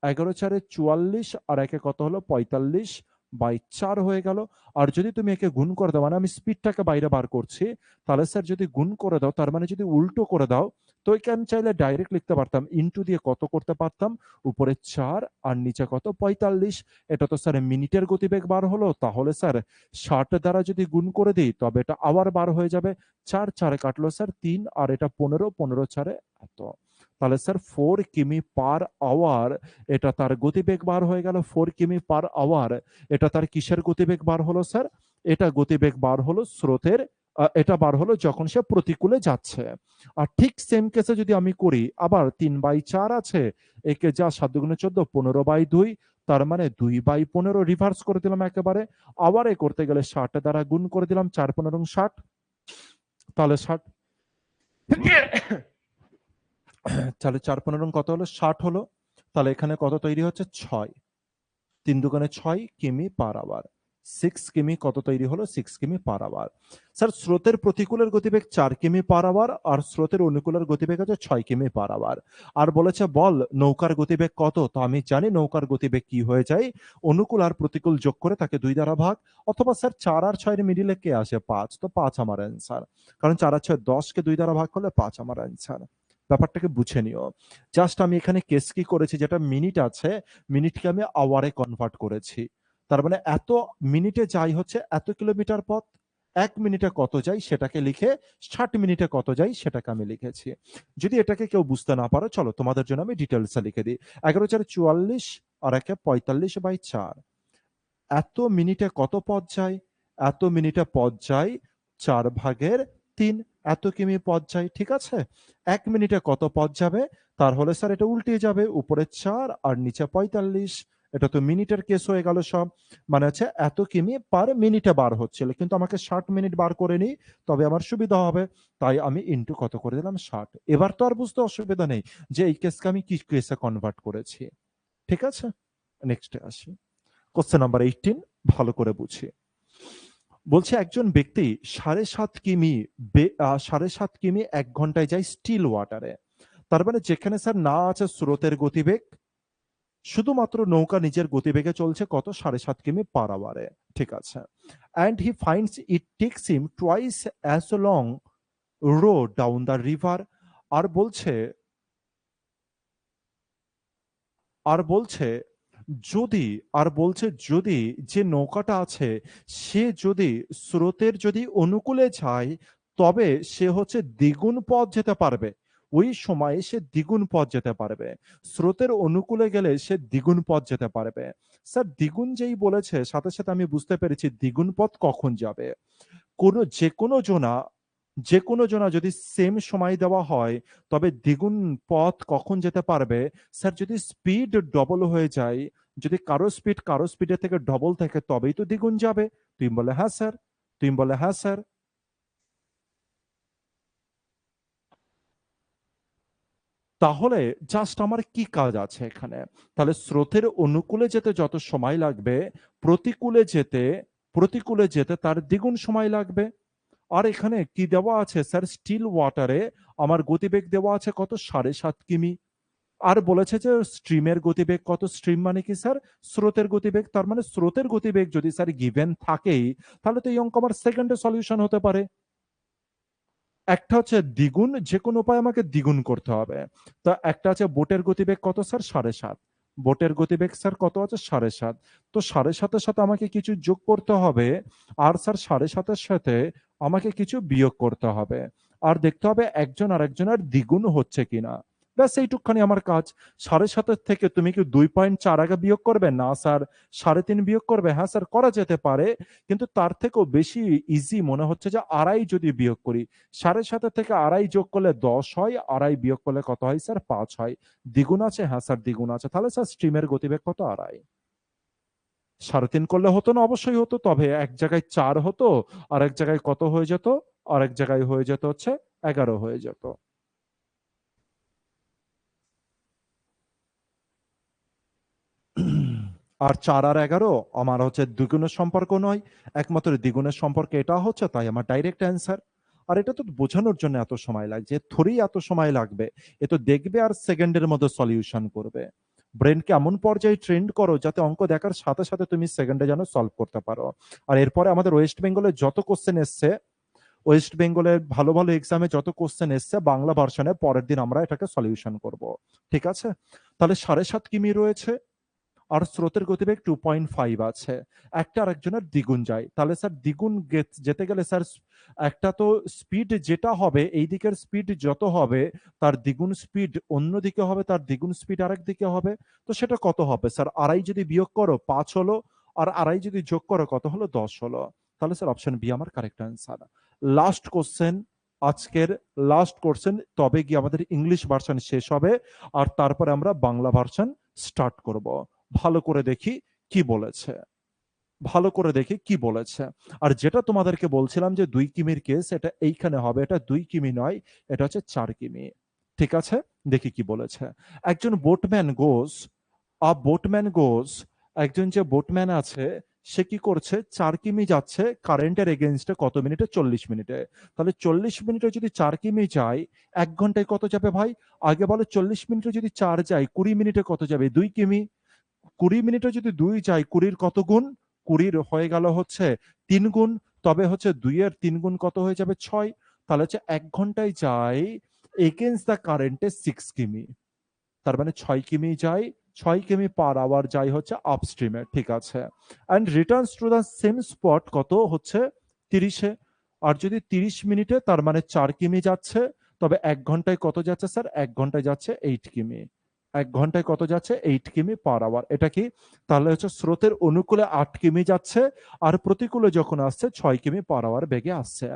Speaker 1: 11×4 আর একে কত হলো? 45/4 হয়ে গেল। আর যদি তুমি একে গুণ করে দাও, মানে আমি স্পিডটাকে বাইরে বার করছি, তাহলে স্যার যদি গুণ করে দাও, তার মানে যদি উল্টো করে দাও, তো একে আমি চাইলে ডাইরেক্ট লিখতে পারতাম, ইন্টু দিয়ে কত করতে পারতাম? উপরে 4 আর নিচে কত? 45। এটা তো স্যার মিনিটের গতিবেগ বার হলো। তাহলে স্যার 60 দ্বারা যদি গুণ করে দিই, তবে এটা আওয়ার বার হয়ে যাবে। 4 4 কাটলো স্যার 3, আর এটা 15, 15 4 এত। তাহলে স্যার 4 কিমি পার আওয়ার, এটা তার গতিবেগ বার হয়ে গেল। 4 কিমি পার আওয়ার, এটা তার কিসের গতিবেগ বার হলো স্যার? এটা গতিবেগ বার হলো স্রোতের, এটা বার হলো যখন সে প্রতিকূলে যাচ্ছে। আর ঠিক সেম কেসে যদি আমি করি, আবার 3/4 আছে, একে যা 7 দুগুণে 14, 15/2, তার মানে 2/15 রিভার্স করে দিলাম একেবারে। আবার এ করতে গেলে 60 দ্বারা গুণ করে দিলাম, 4×15 = 60। তাহলে 60, তাহলে 4×15 কত হলো? 60 হলো। তাহলে এখানে কত তৈরি হচ্ছে? 6। 3 দুগুণে 6 কিমি পার আওয়ার। 6 কিমি কত তৈরি হলো? 6 কিমি পার আওয়ার। স্যার স্রোতের প্রতিকূলের গতিবেগ 4 কিমি পার আওয়ার, আর স্রোতের অনুকূলের গতিবেগ হচ্ছে 6 কিমি পার আওয়ার। আর বলেছে বল নৌকার গতিবেগ কত? তো আমি জানি নৌকার গতিবেগ কি হয়ে যায়, অনুকূল আর প্রতিকূল যোগ করে তাকে 2 দ্বারা ভাগ, অথবা স্যার 4 আর 6 এর মিডিলে কে আসে? 5। তো 5 আমার অ্যান্সার। কারণ 4 আর 6 10 কে 2 দ্বারা ভাগ করলে 5 আমার অ্যান্সার। ব্যাপারটাকে বুঝে নিও। জাস্ট আমি এখানে কেস কি করেছি, যেটা মিনিট আছে, মিনিটকে আমি আওয়ারে কনভার্ট করেছি। তার মানে এত মিনিটে যাই হচ্ছে এত কিলোমিটার পথ, 1 মিনিটে কত যাই সেটাকে লিখে 60 মিনিটে কত যাই সেটাকে আমি লিখেছি। যদি এটাকে কেউ বুঝতে না পারো, চলো তোমাদের জন্য আমি ডিটেলসে লিখে দিই। 11×4 = 44 আর একে 45/4। এত মিনিটে কত পথ যায়? এত মিনিটে পথ যায় 4 ভাগের 3, এত কিমি পথ যায়। ঠিক আছে? 1 মিনিটে কত পথ যাবে? তার হলে স্যার এটা উল্টে যাবে, উপরে 4 আর নিচে 45। এটা তো মিনিটের কেস হয়ে গেল সব। মানে হচ্ছে এত কিমি পার মিনিটে বার হচ্ছিল, কিন্তু আমাকে 60 মিনিট বার করে নিই, তবে আমার সুবিধা হবে। তাই আমি ইন্টু কত করে দিলাম? 60। এবার তো আর বুঝতে অসুবিধা নেই যে এই কেসকে আমি কি কেসে কনভার্ট করেছি। ঠিক আছে? নেক্সটে আসি। কোশ্চেন নাম্বার 18 ভালো করে বুঝি। বলছে একজন ব্যক্তি 7.5 কিমি 7.5 কিমি 1 ঘন্টায় যায় স্টিল ওয়াটারে। তার মানে যেখানে স্যার না আছে স্রোতের গতিবেগ, শুধুমাত্র নৌকা নিজের গতিবেগে চলছে কত? 7.5 কিমি পার আওয়ারে। ঠিক আছে? And he finds it takes him twice as long row down the river. আর বলছে আর বলছে যদি আর বলছে যদি যে নৌকাটা আছে সে যদি স্রোতের যদি অনুকূলে যায়, তবে সে হচ্ছে দ্বিগুণ পথ যেতে পারবে। ওই সময়ে সে দ্বিগুণ পথ যেতে পারবে। স্রোতের অনুকূলে গেলে সে দ্বিগুণ পথ যেতে পারবে। স্যার দ্বিগুণ যেই বলেছে সাথে সাথে আমি বুঝতে পেরেছি দ্বিগুণ পথ কখন যাবে। যে কোনো জনা যদি সেম সময় দেওয়া হয় তবে দ্বিগুণ পথ কখন যেতে পারবে। স্যার যদি স্পিড ডবল হয়ে যায়, যদি কারো স্পিডের থেকে ডবল থাকে তবেই তো দ্বিগুণ যাবে। তুমি বলে হ্যাঁ স্যার, তুমি বলে হ্যাঁ স্যার। তাহলে জাস্ট আমার কি কাজ আছে এখানে? তাহলে স্রোতের অনুকূলে যেতে যত সময় লাগবে, প্রতিকূলে যেতে প্রতিকূলে যেতে তার দ্বিগুণ সময় লাগবে। আর এখানে কি দেওয়া আছে স্যার? স্টিল ওয়াটারে আমার গতিবেগ দেওয়া আছে কত? ৭.৫ কিমি। আর বলেছে যে স্ট্রিমের গতিবেগ কত? স্ট্রিম মানে কি স্যার? স্রোতের গতিবেগ। তার মানে স্রোতের গতিবেগ যদি স্যার গিভেন থাকেই, তাহলে তো এই অঙ্ক আমার সেকেন্ডে সলিউশন হতে পারে। একটা হচ্ছে দ্বিগুণ, যে কোনো উপায়ে আমাকে দ্বিগুণ করতে হবে। তো একটা আছে বোটের গতিবেগ কত স্যার? ৭.৫। বোটের গতিবেগ স্যার কত আছে? ৭.৫। তো ৭.৫-এর সাথে আমাকে কিছু যোগ করতে হবে। আর স্যার ৭.৫-এর সাথে আমাকে কিছু বিয়োগ করতে হবে। আর দেখতে হবে একজন আরেকজনের দ্বিগুণ হচ্ছে কিনা। ব্যাস এইটুকখানি আমার কাজ। ৭.৫-এর থেকে তুমি কি ২.৪ আগে বিয়োগ করবে? না স্যার। ৩.৫ বিয়োগ করবে? হ্যাঁ স্যার, করা যেতে পারে। কিন্তু তার থেকেও বেশি ইজি মনে হচ্ছে যে ২.৫ যদি বিয়োগ করি। ৭.৫ থেকে ২.৫ যোগ করলে ১০ হয়, ২.৫ বিয়োগ করলে কত হয় স্যার? ৫ হয়। দ্বিগুণ আছে? হ্যাঁ স্যার, দ্বিগুণ আছে। তাহলে স্যার স্ট্রিমের গতিবেগ কত? ২.৫। ৩.৫ করলে হতো না? অবশ্যই হতো। তবে এক জায়গায় ৪ হতো, আরেক জায়গায় কত হয়ে যেত? আরেক জায়গায় হয়ে যেত হচ্ছে ১১ হয়ে যেত। আর ৪ আর ১১ আমার হচ্ছে দ্বিগুণের সম্পর্ক নয়। একমাত্র দ্বিগুণের সম্পর্ক এটা হচ্ছে, তাই আমার ডাইরেক্ট অ্যান্সার। আর এটা তো বোঝানোর জন্য এত সময় লাগছে। থোড়ি এত সময় লাগবে। এ তো দেখবে আর সেকেন্ডের মধ্যে সলিউশন করবে। ব্রেনকে এমন পর্যায়ে ট্রেন্ড করো যাতে অঙ্ক দেখার সাথে সাথে তুমি সেকেন্ডে যেন সলভ করতে পারো। আর এরপরে আমাদের ওয়েস্ট বেঙ্গলের যত কোশ্চেন এসছে, ওয়েস্ট বেঙ্গলের ভালো ভালো এক্সামে যত কোশ্চেন এসছে বাংলা ভার্সনে পরের দিন আমরা এটাকে সলিউশন করব। ঠিক আছে? তাহলে ৭.৫ কিমি রয়েছে। আর স্রোতের গতিবেগ 2.5 আছে। একটা আরেকজনের দ্বিগুণ যায়। তাহলে স্যার দ্বিগুণ যেতে গেলে স্যার একটা তো স্পিড যেটা হবে এই দিকের স্পিড যত হবে তার দ্বিগুণ স্পিড অন্যদিকে হবে, তার দ্বিগুণ স্পিড আরেক দিকে হবে। তো সেটা কত হবে স্যার? ২.৫ যদি বিয়োগ করো ৫ হলো, আর ২.৫ যদি যোগ করো কত হলো? ১০ হলো। তাহলে স্যার অপশন বি আমার কারেক্ট অ্যান্সার। লাস্ট কোশ্চেন, আজকের লাস্ট কোশ্চেন, তবে গিয়ে আমাদের ইংলিশ ভার্সন শেষ হবে। আর তারপরে আমরা বাংলা ভার্সন স্টার্ট করব। ভালো করে দেখি কি বলেছে। ভালো করে দেখি কি বলেছে। আর যেটা তোমাদেরকে বলছিলাম যে ২ কিমির কেস, এটা এইখানে হবে। এটা ২ কিমি নয়, এটা হচ্ছে ৪ কিমি। ঠিক আছে? দেখি কি বলেছে। একজন বোটম্যান গোস বোটম্যান গোস একজন যে বোটম্যান আছে সে কি করছে? ৪ কিমি যাচ্ছে কারেন্টের এগেইনস্টে কত মিনিটে? ৪০ মিনিটে। তাহলে ৪০ মিনিটে যদি ৪ কিমি যায়, ১ ঘন্টায় কত যাবে ভাই? আগে বলো ৪০ মিনিটে যদি ৪ যায় ২০ মিনিটে কত যাবে? ২ কিমি। ২০ মিনিটে যদি ২ যায় ২০ কত গুণ? ২০ হয়ে গেল হচ্ছে ৩ গুণ। তবে হচ্ছে ২ এর ৩ গুণ কত হয়ে যাবে? ৬। তাহলে হচ্ছে ১ ঘন্টায় যায় এগেইনস্ট দ্য কারেন্টে ৬ কিমি। তার মানে ৬ কিমি যায়, ৬ কিমি পার আওয়ার যায় হচ্ছে আপস্ট্রিমে। ঠিক আছে? And returns to the same spot কত হচ্ছে? ৩০ এ। আর যদি ৩০ মিনিটে তার মানে ৪ কিমি যাচ্ছে, তবে ১ ঘন্টায় কত যাচ্ছে স্যার? ১ ঘন্টায় যাচ্ছে ৮ কিমি। ১ ঘন্টায় কত যাচ্ছে? ৮ কিমি পার আওয়ার। এটা কি? তাহলে হচ্ছে স্রোতের অনুকূলে ৮ কিমি যাচ্ছে, আর প্রতিকূলে যখন আসছে ৬ কিমি পার আওয়ার বেগে আসছে।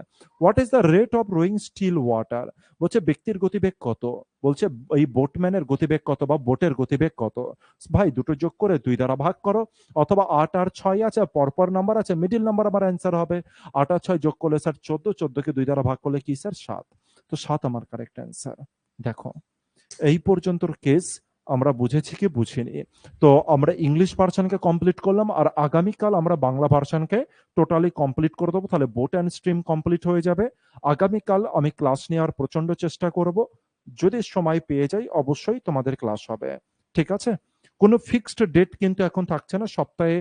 Speaker 1: What is the rate of rowing still water? বলছে ব্যক্তির গতিবেগ কত? বলছে এই বোটম্যানের গতিবেগ কত বা বোটের গতিবেগ কত? ভাই দুটো যোগ করে ২ দ্বারা ভাগ করো, অথবা ৮ আর ৬ আছে পরপর নাম্বার আছে, মিডল নাম্বার আমার অ্যান্সার হবে। ৮ আর ৬ যোগ করলে স্যার ১৪, ১৪ কে ২ দ্বারা ভাগ করলে কি স্যার? ৭। তো ৭ আমার কারেক্ট অ্যান্সার। দেখো, এই পর্যন্তর কেস আমরা বুঝেছি কি বুঝিনি। তো আমরা ইংলিশ ভার্সনকে কমপ্লিট করলাম, আর আগামীকাল আমরা বাংলা ভার্সনকে টোটালি কমপ্লিট করে দেবো। তাহলে বোট অ্যান্ড স্ট্রিম কমপ্লিট হয়ে যাবে। আগামীকাল আমি ক্লাস নেওয়ার প্রচন্ড চেষ্টা করব। যদি সময় পেয়ে যাই অবশ্যই তোমাদের ক্লাস হবে। ঠিক আছে? কোনো ফিক্সড ডেট কিন্তু এখন থাকছে না। সপ্তাহে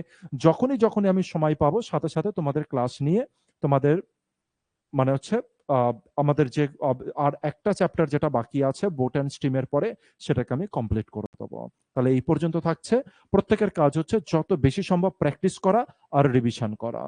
Speaker 1: যখনই আমি সময় পাবো সাথে সাথে তোমাদের ক্লাস নিয়ে তোমাদের মানে হচ্ছে আমাদের যে আর একটা চ্যাপ্টার যেটা বাকি আছে বোট অ্যান্ড স্ট্রিমের পরে, সেটাকে আমি কমপ্লিট করে দেবো। তাহলে এই পর্যন্ত থাকছে। প্রত্যেকের কাজ হচ্ছে যত বেশি সম্ভব প্র্যাকটিস করা আর রিভিশন করা।